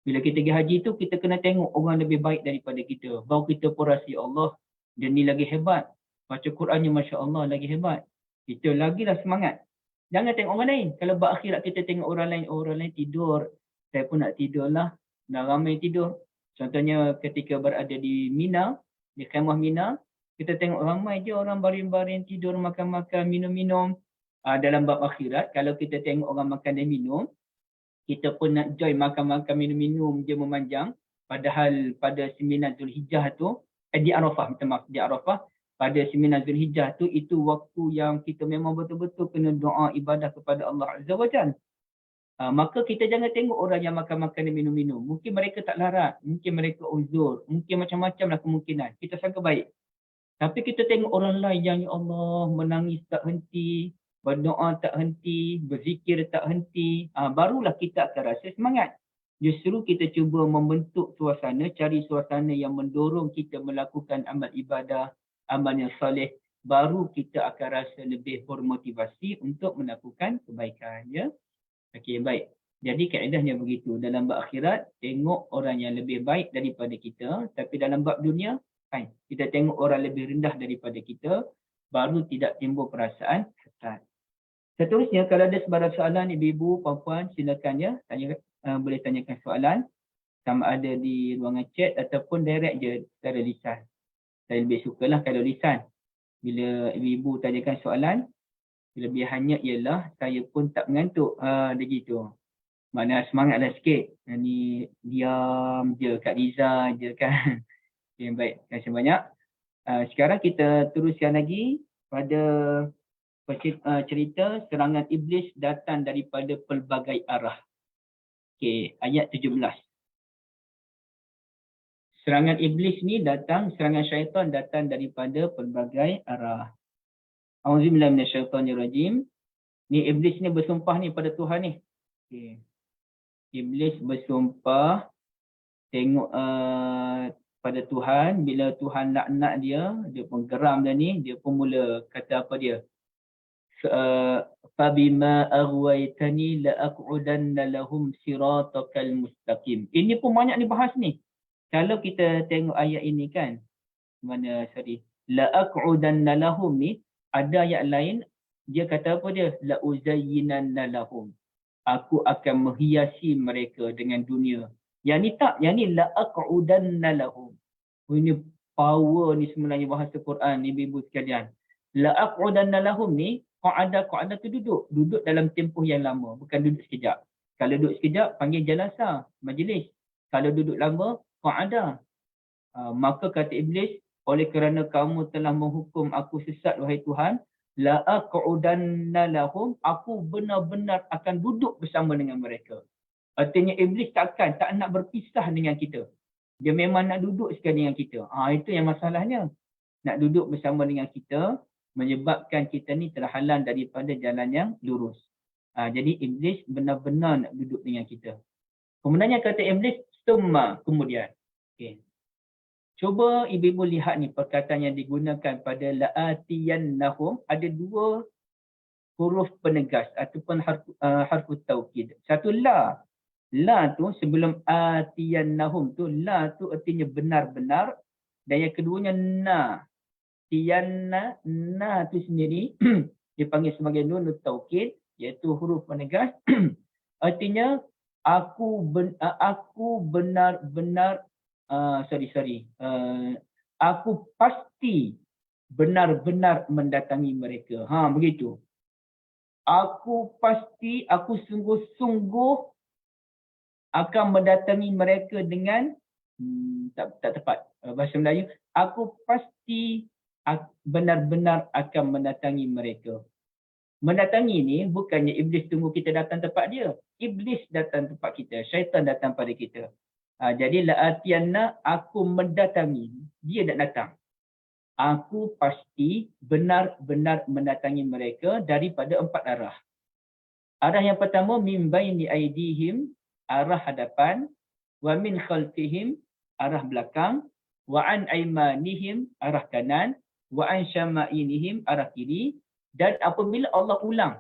Bila kita pergi haji tu, kita kena tengok orang lebih baik daripada kita. Baru kita pun rasa, ya Allah, dia ni lagi hebat. Baca Qurannya, Masya Allah, lagi hebat. Kita lagilah semangat. Jangan tengok orang lain. Kalau bab akhirat kita tengok orang lain tidur, saya pun nak tidur lah. Dah ramai tidur. Contohnya ketika berada di Mina, di kemah Mina, kita tengok ramai je orang baring-baring tidur, makan-makan, minum-minum. Dalam bab akhirat, kalau kita tengok orang makan dan minum, kita pun nak join makan-makan, minum-minum je memanjang. Padahal pada 9 Zulhijjah tu, di Arafah, minta maaf, di Arafah, pada 9 Zulhijjah tu, itu waktu yang kita memang betul-betul kena doa ibadah kepada Allah Azza wa Jalla. Maka kita jangan tengok orang yang makan-makan dan minum-minum. Mungkin mereka tak larat, mungkin mereka uzur, mungkin macam-macam lah kemungkinan. Kita sangka baik. Tapi kita tengok orang lain yang, ya Allah, menangis tak henti, berdoa tak henti, berzikir tak henti. Barulah kita akan rasa semangat. Justru kita cuba membentuk suasana, cari suasana yang mendorong kita melakukan amal ibadah, amal yang soleh. Baru kita akan rasa lebih bermotivasi untuk melakukan kebaikan. Ya? Okey, baik. Jadi kaedahnya begitu. Dalam bab akhirat, tengok orang yang lebih baik daripada kita. Tapi dalam bab dunia, kita tengok orang lebih rendah daripada kita, baru tidak timbul perasaan hasad. Seterusnya, kalau ada sebarang soalan, ibu-ibu, puan-puan, silakan ya. Boleh tanyakan soalan. Sama ada di ruangan chat ataupun direct je secara lisan. Saya lebih sukalah kalau lisan. Bila ibu-ibu tanyakan soalan, kelebihannya ialah saya pun tak mengantuk. Dia gitu. Mana semangatlah sikit. Ni diam je, Kak Riza je kan. Okay, baik. Terima kasih banyak. Sekarang kita teruskan lagi pada cerita serangan iblis datang daripada pelbagai arah. Okay, ayat 17. Serangan iblis ni datang, serangan syaitan datang daripada pelbagai arah. Auzubillahi minasyaitonirrajim. Ni iblis ni bersumpah ni pada Tuhan ni. Okay. Iblis bersumpah tengok pada Tuhan. Bila Tuhan laknat dia pun geram dah ni, dia pun mula kata apa dia? Fabima aghwaytani la'aq'udanna lahum siratakal mustaqim. Ini pun banyak dibahas ni. Kalau kita tengok ayat ini kan, la'aq'udanna lahum ni, ada ayat lain, dia kata apa dia? La'uzayyinanna lahum. Aku akan menghiasi mereka dengan dunia. Yang ni tak, yang ni la'aq'udanna lahum. Ini power ni sebenarnya bahasa Quran, ibu-ibu sekalian. La'aq'udanna lahum ni, qa'ada tu duduk dalam tempoh yang lama, bukan duduk sekejap. Kalau duduk sekejap, panggil jalasa, majlis. Kalau duduk lama, qa'ada. Maka kata iblis, oleh kerana kamu telah menghukum aku sesat, wahai Tuhan, la'aq'udanna lahum, aku benar-benar akan duduk bersama dengan mereka. Artinya iblis tak nak berpisah dengan kita. Dia memang nak duduk sekali dengan kita. Itu yang masalahnya. Nak duduk bersama dengan kita, menyebabkan kita ni terhalang daripada jalan yang lurus. Jadi iblis benar-benar nak duduk dengan kita. Kemudiannya kata iblis, summa, kemudian. Okay. Cuba ibu-ibu lihat ni perkataan yang digunakan pada la'atiyannahum. Ada dua huruf penegas ataupun harfu taukid. Satu la. La tu sebelum atiyannahum tu, la tu artinya benar-benar. Dan yang keduanya na. Tiyanna, na tu sendiri dipanggil sebagai nun taukid, iaitu huruf penegas. Artinya aku benar-benar aku pasti benar-benar mendatangi mereka. Begitu. Aku pasti, aku sungguh-sungguh akan mendatangi mereka dengan tak tepat bahasa Melayu. Aku pasti benar-benar akan mendatangi mereka. Mendatangi ni bukannya iblis tunggu kita datang tempat dia. Iblis datang tempat kita. Syaitan datang pada kita. Jadi la'atiyanna, aku mendatangi. Dia tak datang. Aku pasti benar-benar mendatangi mereka daripada 4 arah. Arah yang pertama, min baini aidihim, arah hadapan. Wa min khalfihim, arah belakang. Wa an aimanihim, arah kanan. Wa an syama'inihim, arah kiri. Dan apabila Allah ulang,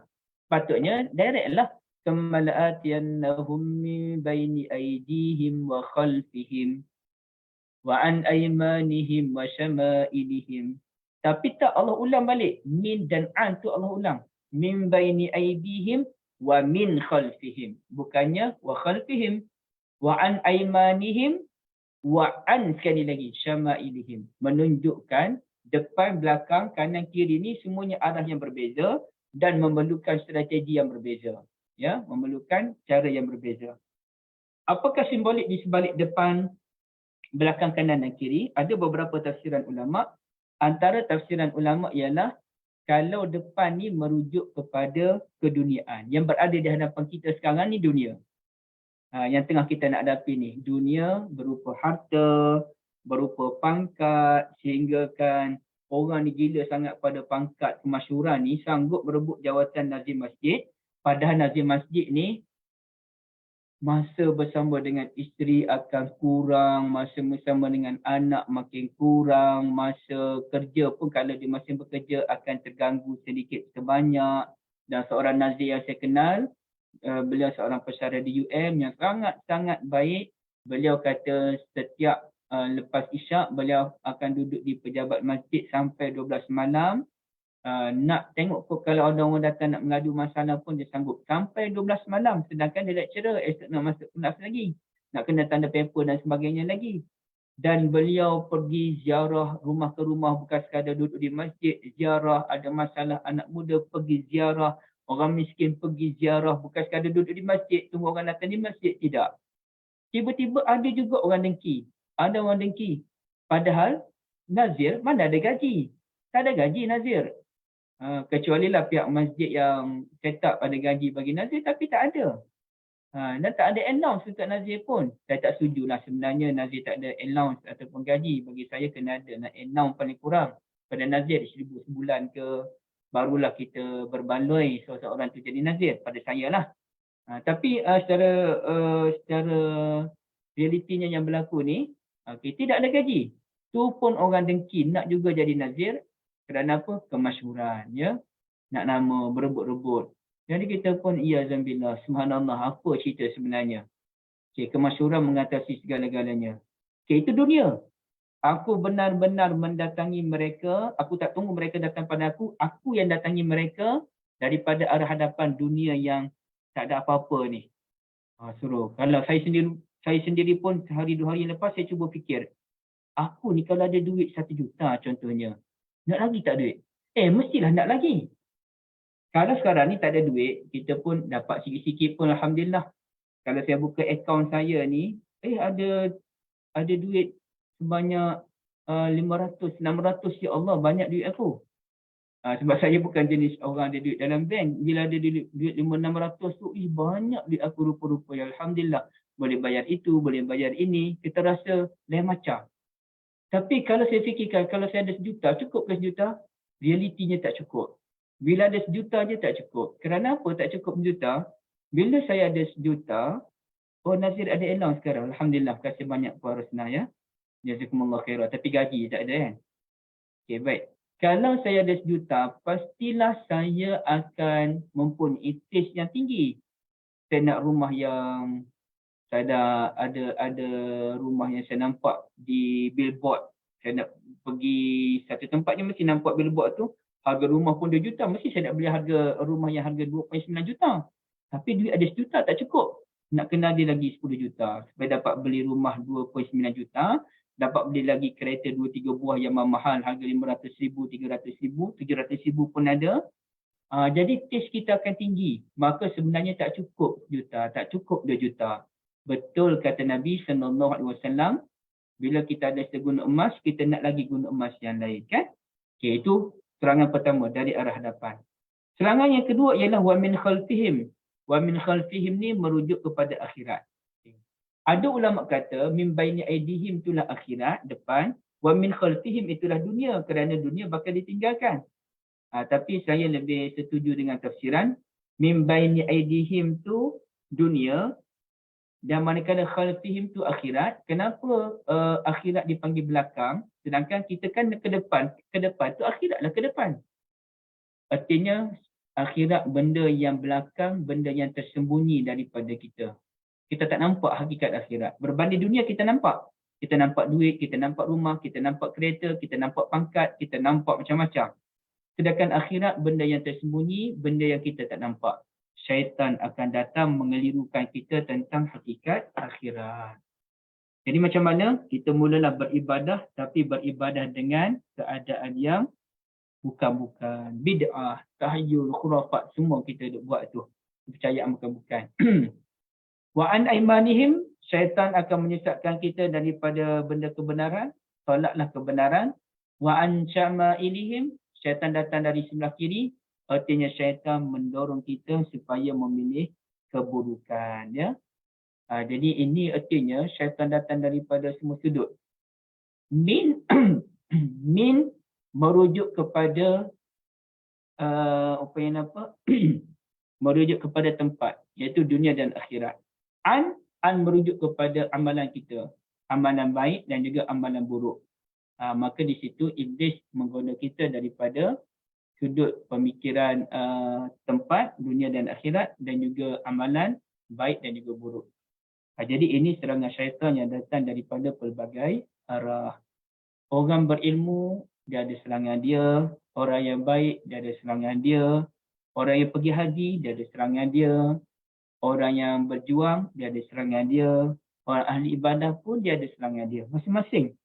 patutnya direct lah. Kama la'atiyannahum min baini aidihim wa khalfihim. Wa an aymanihim wa syama'ilihim. Tapi tak, Allah ulang balik. Min dan an tu Allah ulang. Min baini aidihim wa min khalfihim. Bukannya wa khalfihim. Wa an aymanihim wa an sekali lagi syama'ilihim. Menunjukkan depan, belakang, kanan, kiri ni semuanya arah yang berbeza dan memerlukan strategi yang berbeza. Ya, memerlukan cara yang berbeza. Apakah simbolik di sebalik depan, belakang, kanan dan kiri? Ada beberapa tafsiran ulama. Antara tafsiran ulama ialah kalau depan ni merujuk kepada keduniaan. Yang berada di hadapan kita sekarang ni dunia. Yang tengah kita nak hadapi ni. Dunia berupa harta, berupa pangkat, sehingga kan orang ni gila sangat pada pangkat kemasyhuran ni, sanggup berebut jawatan nazim masjid. Padahal nazim masjid ni masa bersama dengan isteri akan kurang, masa bersama dengan anak makin kurang, masa kerja pun kalau dia masih bekerja akan terganggu sedikit sebanyak. Dan seorang nazir yang saya kenal, beliau seorang pesara di UM yang sangat-sangat baik. Beliau kata setiap lepas isyak beliau akan duduk di pejabat masjid sampai 12 malam. Nak tengok pun kalau ada orang datang nak mengadu masalah pun dia sanggup sampai 12 malam. Sedangkan dia lecturer, esok nak masuk kelas lagi. Nak kena tanda paper dan sebagainya lagi. Dan beliau pergi ziarah rumah ke rumah, bukan sekadar duduk di masjid. Ziarah, ada masalah anak muda pergi ziarah. Orang miskin pergi ziarah, bukan sekadar duduk di masjid, tunggu orang datang di masjid. Tidak. Tiba-tiba ada juga orang dengki. Ada orang dengki. Padahal nazir mana ada gaji. Tak ada gaji nazir. Kecuali lah pihak masjid yang set up ada gaji bagi nazir, tapi tak ada. Dan tak ada allowance untuk nazir pun. Saya tak setuju lah sebenarnya nazir tak ada allowance ataupun gaji. Bagi saya kena ada allowance paling kurang. Pada nazir 1,000 sebulan ke, barulah kita berbaloi seorang tu jadi nazir. Pada saya lah. Tapi secara realitinya yang berlaku ni, tidak ada gaji. Tu pun orang dengki nak juga jadi nazir. Kerana apa? Kemasyhuran, ya. Nak nama, berebut-rebut. Jadi kita pun, iya zambillah, subhanallah, apa cerita sebenarnya? Kemasyhuran mengatasi segala-galanya. Itu dunia. Aku benar-benar mendatangi mereka, aku tak tunggu mereka datang pada aku yang datangi mereka daripada arah hadapan dunia yang tak ada apa-apa ni. Suruh. Kalau saya sendiri pun sehari 2 hari lepas saya cuba fikir, aku ni kalau ada duit 1 juta contohnya, nak lagi tak duit? Mestilah nak lagi. Kalau sekarang ni tak ada duit, kita pun dapat sikit-sikit pun alhamdulillah. Kalau saya buka akaun saya ni, ada duit sebanyak 500, 600, ya Allah banyak duit aku. Sebab saya bukan jenis orang ada duit dalam bank. Bila ada duit 500-600 tu, banyak duit aku rupa-rupa. Ya alhamdulillah. Boleh bayar itu, boleh bayar ini. Kita rasa lain macam. Tapi kalau saya fikirkan, kalau saya ada 1 juta, cukup ke 1 juta? Realitinya tak cukup. Bila ada 1 juta je tak cukup. Kerana apa tak cukup 1 juta? Bila saya ada 1 juta, nazir ada allowance sekarang. Alhamdulillah, kasih banyak Puan Rosnah ya. Jazakumullah khairan. Tapi gaji tak ada kan? Okey, baik. Kalau saya ada 1 juta, pastilah saya akan mempunyai taste yang tinggi. Saya nak rumah yang saya ada rumah yang saya nampak di billboard. Saya nak pergi satu tempat je mesti nampak billboard tu. Harga rumah pun 2 juta. Mesti saya nak beli harga rumah yang harga 2.9 juta. Tapi duit ada 1 juta tak cukup. Nak kena ada lagi 10 juta. Supaya dapat beli rumah 2.9 juta. Dapat beli lagi kereta 2-3 buah yang mahal. Harga 500,000, 300,000, 700,000 pun ada. Jadi taste kita akan tinggi. Maka sebenarnya tak cukup 1 juta. Tak cukup 2 juta. Betul kata Nabi SAW. Bila kita ada seguna emas, kita nak lagi guna emas yang lain. Kan? Okay, itu serangan pertama dari arah hadapan. Serangan yang kedua ialah wa min khalfihim. Wa min khalfihim ni merujuk kepada akhirat. Ada ulama kata min baini aidihim itulah akhirat, depan. Wa min khalfihim itulah dunia, kerana dunia bakal ditinggalkan. Tapi saya lebih setuju dengan tafsiran min baini aidihim tu dunia, dan manakala khalfihim tu akhirat. Kenapa akhirat dipanggil belakang, sedangkan kita kan ke depan tu akhiratlah ke depan. Artinya akhirat benda yang belakang, benda yang tersembunyi daripada kita. Kita tak nampak hakikat akhirat. Berbanding dunia kita nampak. Kita nampak duit, kita nampak rumah, kita nampak kereta, kita nampak pangkat, kita nampak macam-macam. Sedangkan akhirat benda yang tersembunyi, benda yang kita tak nampak. Syaitan akan datang mengelirukan kita tentang hakikat akhirat. Jadi macam mana? Kita mulalah beribadah, tapi beribadah dengan keadaan yang bukan-bukan. Bid'ah, tahayyul, khurafat, semua kita duk buat tu. Kepercayaan bukan-bukan. Wa an aimanihim, syaitan akan menyesatkan kita daripada benda kebenaran. Tolaklah kebenaran. Wa an syama'ilihim, syaitan datang dari sebelah kiri. Artinya syaitan mendorong kita supaya memilih keburukan. Ya? Jadi ini artinya syaitan datang daripada semua sudut. Min min merujuk kepada merujuk kepada tempat, iaitu dunia dan akhirat. An merujuk kepada amalan kita, amalan baik dan juga amalan buruk. Maka di situ iblis menggoda kita daripada sudut pemikiran tempat, dunia dan akhirat, dan juga amalan baik dan juga buruk. Jadi ini serangan syaitan yang datang daripada pelbagai arah. Orang berilmu, dia ada serangan dia. Orang yang baik, dia ada serangan dia. Orang yang pergi haji, dia ada serangan dia. Orang yang berjuang, dia ada serangan dia. Orang ahli ibadah pun dia ada serangan dia. Masing-masing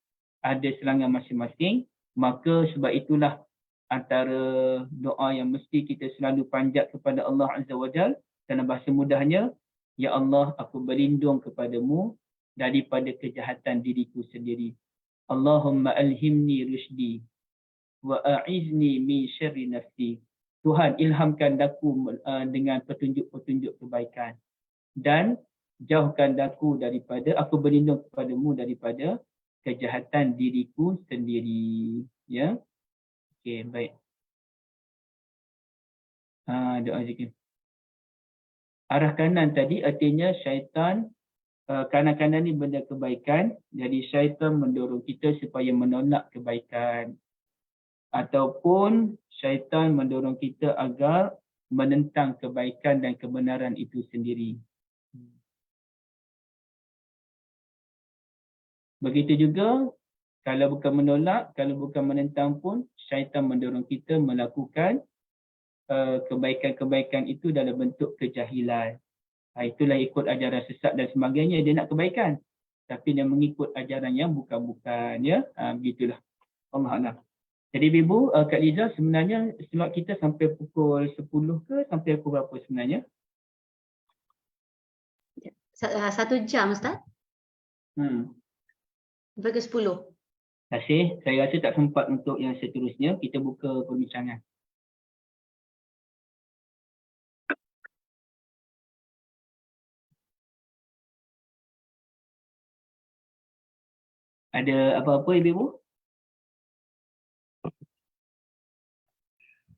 ada serangan masing-masing. Maka sebab itulah antara doa yang mesti kita selalu panjat kepada Allah Azza wa Jal, dalam bahasa mudahnya, Ya Allah, aku berlindung kepadamu daripada kejahatan diriku sendiri. Allahumma alhimni rusydi wa a'izni min syarri nafsi. Tuhan, ilhamkan daku dengan petunjuk-petunjuk kebaikan, dan jauhkan daku daripada, aku berlindung kepadamu daripada kejahatan diriku sendiri. Ya. Okey, baik. Doa zikir. Arah kanan tadi artinya syaitan, kanan-kanan ni benda kebaikan. Jadi syaitan mendorong kita supaya menolak kebaikan. Ataupun syaitan mendorong kita agar menentang kebaikan dan kebenaran itu sendiri. Begitu juga, kalau bukan menolak, kalau bukan menentang pun, syaitan mendorong kita melakukan kebaikan-kebaikan itu dalam bentuk kejahilan. Itulah ikut ajaran sesat dan sebagainya, dia nak kebaikan. Tapi dia mengikut ajaran yang bukan-bukan. Ya? Begitulah. Allah Alam. Jadi Ibu, Kak Liza, sebenarnya slot kita sampai pukul 10 ke sampai pukul berapa sebenarnya? 1 jam, Ustaz. Sampai ke 10. Terima kasih. Saya rasa tak sempat untuk yang seterusnya. Kita buka perbincangan. Ada apa-apa Ibu?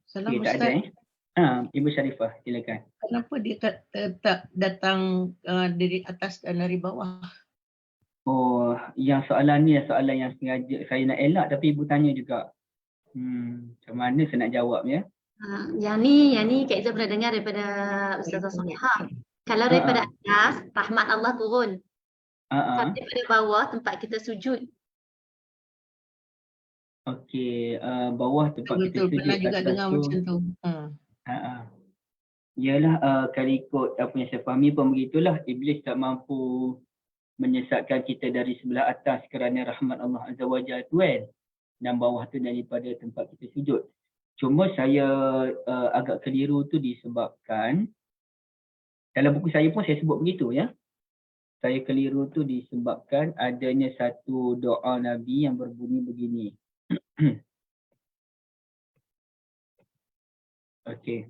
Salam Okay, tak Ustaz. ada Ibu Syarifah, silakan. Kenapa dia tak datang dari atas dan dari bawah? Oh, yang soalan ni soalan yang sengaja saya nak elak tapi Ibu tanya juga. Macam mana saya nak jawab ya? Yang ni Kak Izzah pernah dengar daripada Ustazah Salihah. Kalau Ha, daripada atas, rahmat Allah turun. Kalau ha. daripada bawah, tempat kita sujud. Okey, bawah tempat kita Betul, sujud, pernah juga atas dengar tu. macam tu. Ha. Yalah, kalau ikut apa yang saya fahami pun begitulah. Iblis tak mampu menyesatkan kita dari sebelah atas kerana rahmat Allah Azza wa Jalla tu kan. Dan bawah tu daripada tempat kita sujud. Cuma saya agak keliru tu disebabkan dalam buku saya pun saya sebut begitu ya. Saya keliru tu disebabkan adanya satu doa Nabi yang berbunyi begini. Okey.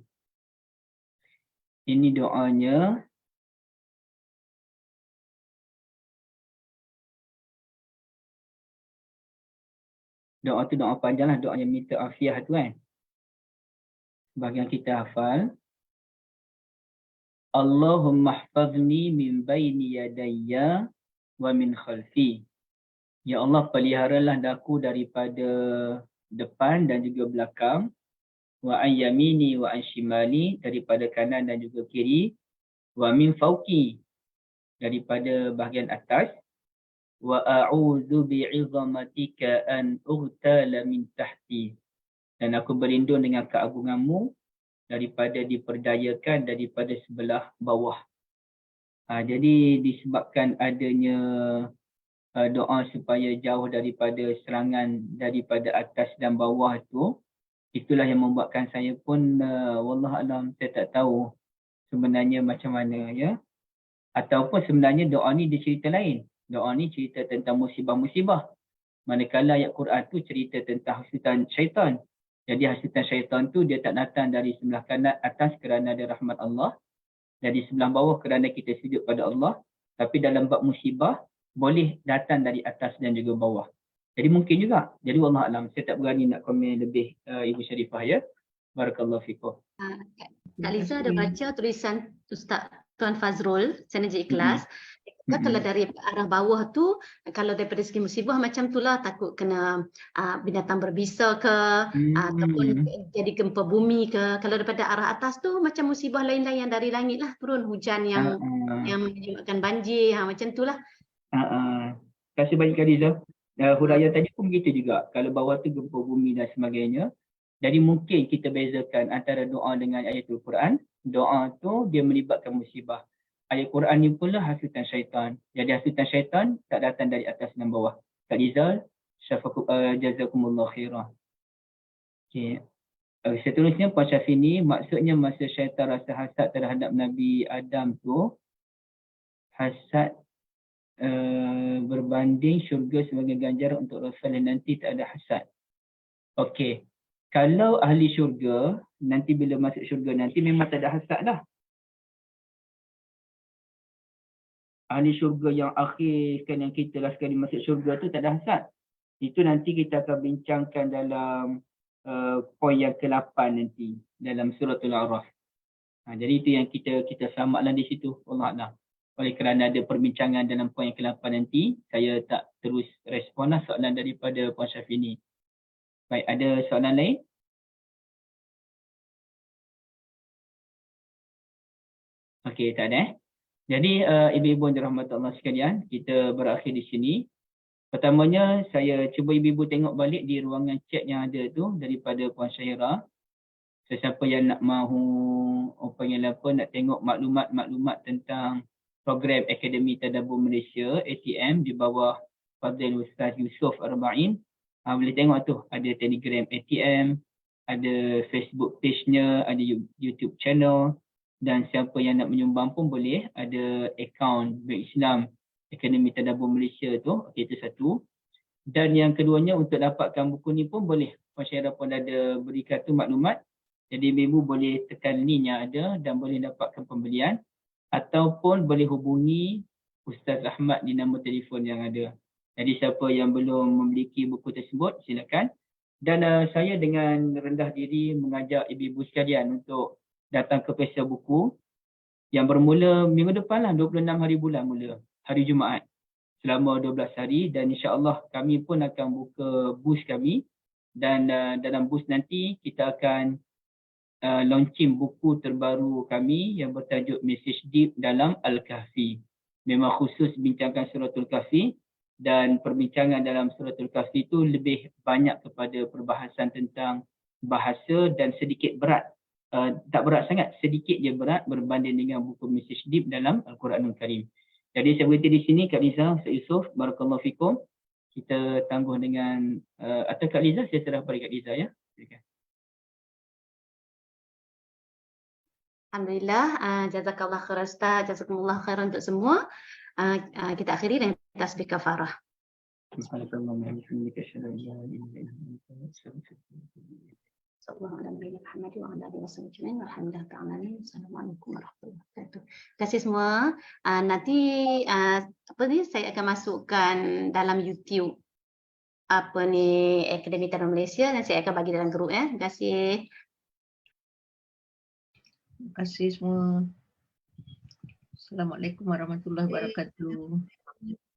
Ini doanya. Doa tu doa panjang lah, doa yang minta afiah tu kan. Bahagian kita hafal. Allahumma hfazni min baini yadayya wa min khalfi. Ya Allah, peliharalah daku daripada depan dan juga belakang. Wa an yamini wa an shimali, daripada kanan dan juga kiri. Wa min fauqi, daripada bahagian atas. Wa a'udzu bi'izamatika an ughtala min tahti. Dan aku berlindung dengan keagunganmu daripada diperdayakan daripada sebelah bawah. Jadi disebabkan adanya doa supaya jauh daripada serangan daripada atas dan bawah tu, itulah yang membuatkan saya pun wallahualam, saya tak tahu sebenarnya macam mana ya. Ataupun sebenarnya doa ni dia cerita lain. Doa ni cerita tentang musibah-musibah. Manakala ayat Quran tu cerita tentang hasutan syaitan. Jadi hasutan syaitan tu dia tak datang dari sebelah kanan atas kerana ada rahmat Allah. Dari sebelah bawah kerana kita sujud pada Allah. Tapi dalam bab musibah boleh datang dari atas dan juga bawah. Jadi mungkin juga. Jadi wallahualam, saya tak berani nak komen lebih Ibu Sharifah ya. Barakallahu fikum. Kak Liza ada baca tulisan Ustaz Tuan Fazrul, Senaja Ikhlas. Kalau dari arah bawah tu, kalau daripada segi musibah macam itulah, takut kena binatang berbisa ke, ataupun jadi gempa bumi ke. Kalau daripada arah atas tu macam musibah lain-lain yang dari langit lah, turun hujan yang menyebabkan banjir, macam itulah. Terima kasih banyak Kak Liza. Huraian tadi pun begitu juga. Kalau bawah tu gempa bumi dan sebagainya. Jadi mungkin kita bezakan antara doa dengan ayatul Quran. Doa tu dia melibatkan musibah. Ayat Quran ni pula hasutan syaitan. Jadi hasutan syaitan tak datang dari atas dan bawah. Kak Liza, jazakumullah khairah. Okay. Seterusnya Puan Syafini, maksudnya masa syaitan rasa hasad terhadap Nabi Adam tu, hasad berbanding syurga sebagai ganjaran untuk Rasul dan nanti tak ada hasad. Okey. Kalau ahli syurga, nanti bila masuk syurga nanti memang tak ada hasad dah. Ahli syurga yang akhir kan yang kita last kali masuk syurga tu tak ada hasad. Itu nanti kita akan bincangkan dalam poin yang ke-8 nanti dalam suratul A'raf. Jadi itu yang kita selamatlah di situ. Wallahualam. Oleh kerana ada perbincangan dalam poin yang ke-8 nanti, saya tak terus responlah soalan daripada Puan Syafini. Baik, ada soalan lain? Okey, tak ada. Jadi ibu-ibu yang dirahmati Allah sekalian, kita berakhir di sini. Pertamanya saya cuba ibu-ibu tengok balik di ruangan chat yang ada tu daripada Puan Syahira. Sesiapa yang nak mahu nak tengok maklumat-maklumat tentang program Akademi Tadabbur Malaysia ATM di bawah Fadil Ustaz Yusof Arba'in, boleh tengok tu, ada Telegram ATM, ada Facebook page-nya, ada YouTube channel, dan siapa yang nak menyumbang pun boleh, ada akaun Bank Islam Akademi Tadabbur Malaysia tu. Okey, itu satu. Dan yang keduanya, untuk dapatkan buku ni pun boleh, Puan Syahira pun ada berikan tu maklumat. Jadi ibu boleh tekan link yang ada dan boleh dapatkan pembelian, ataupun boleh hubungi Ustaz Ahmad di nombor telefon yang ada. Jadi siapa yang belum memiliki buku tersebut, silakan. Dan saya dengan rendah diri mengajak ibu-ibu sekalian untuk datang ke Pesta Buku yang bermula minggu depan lah, 26 hari bulan mula, hari Jumaat, selama 12 hari. Dan insya-Allah kami pun akan buka booth kami Dan dalam booth nanti kita akan launching buku terbaru kami yang bertajuk Message Deep dalam Al-Kahfi. Memang khusus bincangkan Suratul Kahfi, dan perbincangan dalam Suratul Kahfi itu lebih banyak kepada perbahasan tentang bahasa dan sedikit berat. Tak berat sangat, sedikit je berat berbanding dengan buku Message Deep dalam Al-Quranul Karim. Jadi saya berhenti di sini, Kak Liza, Ustaz Yusof, barakallahu fikum. Kita tangguh dengan atau Kak Liza, saya serah pada Kak Liza ya. Silakan. Alhamdulillah, jazakallah khairan Ustaz, jazakumullah khairan untuk semua. Kita akhiri dengan tasbih kafarah. Assalamualaikum warahmatullahi wabarakatuh. Terima kasih semua. Nanti saya akan masukkan dalam YouTube Akademi Tarun Malaysia, dan saya akan bagi dalam grup ya. Terima kasih. Terima kasih semua. Assalamualaikum warahmatullahi wabarakatuh.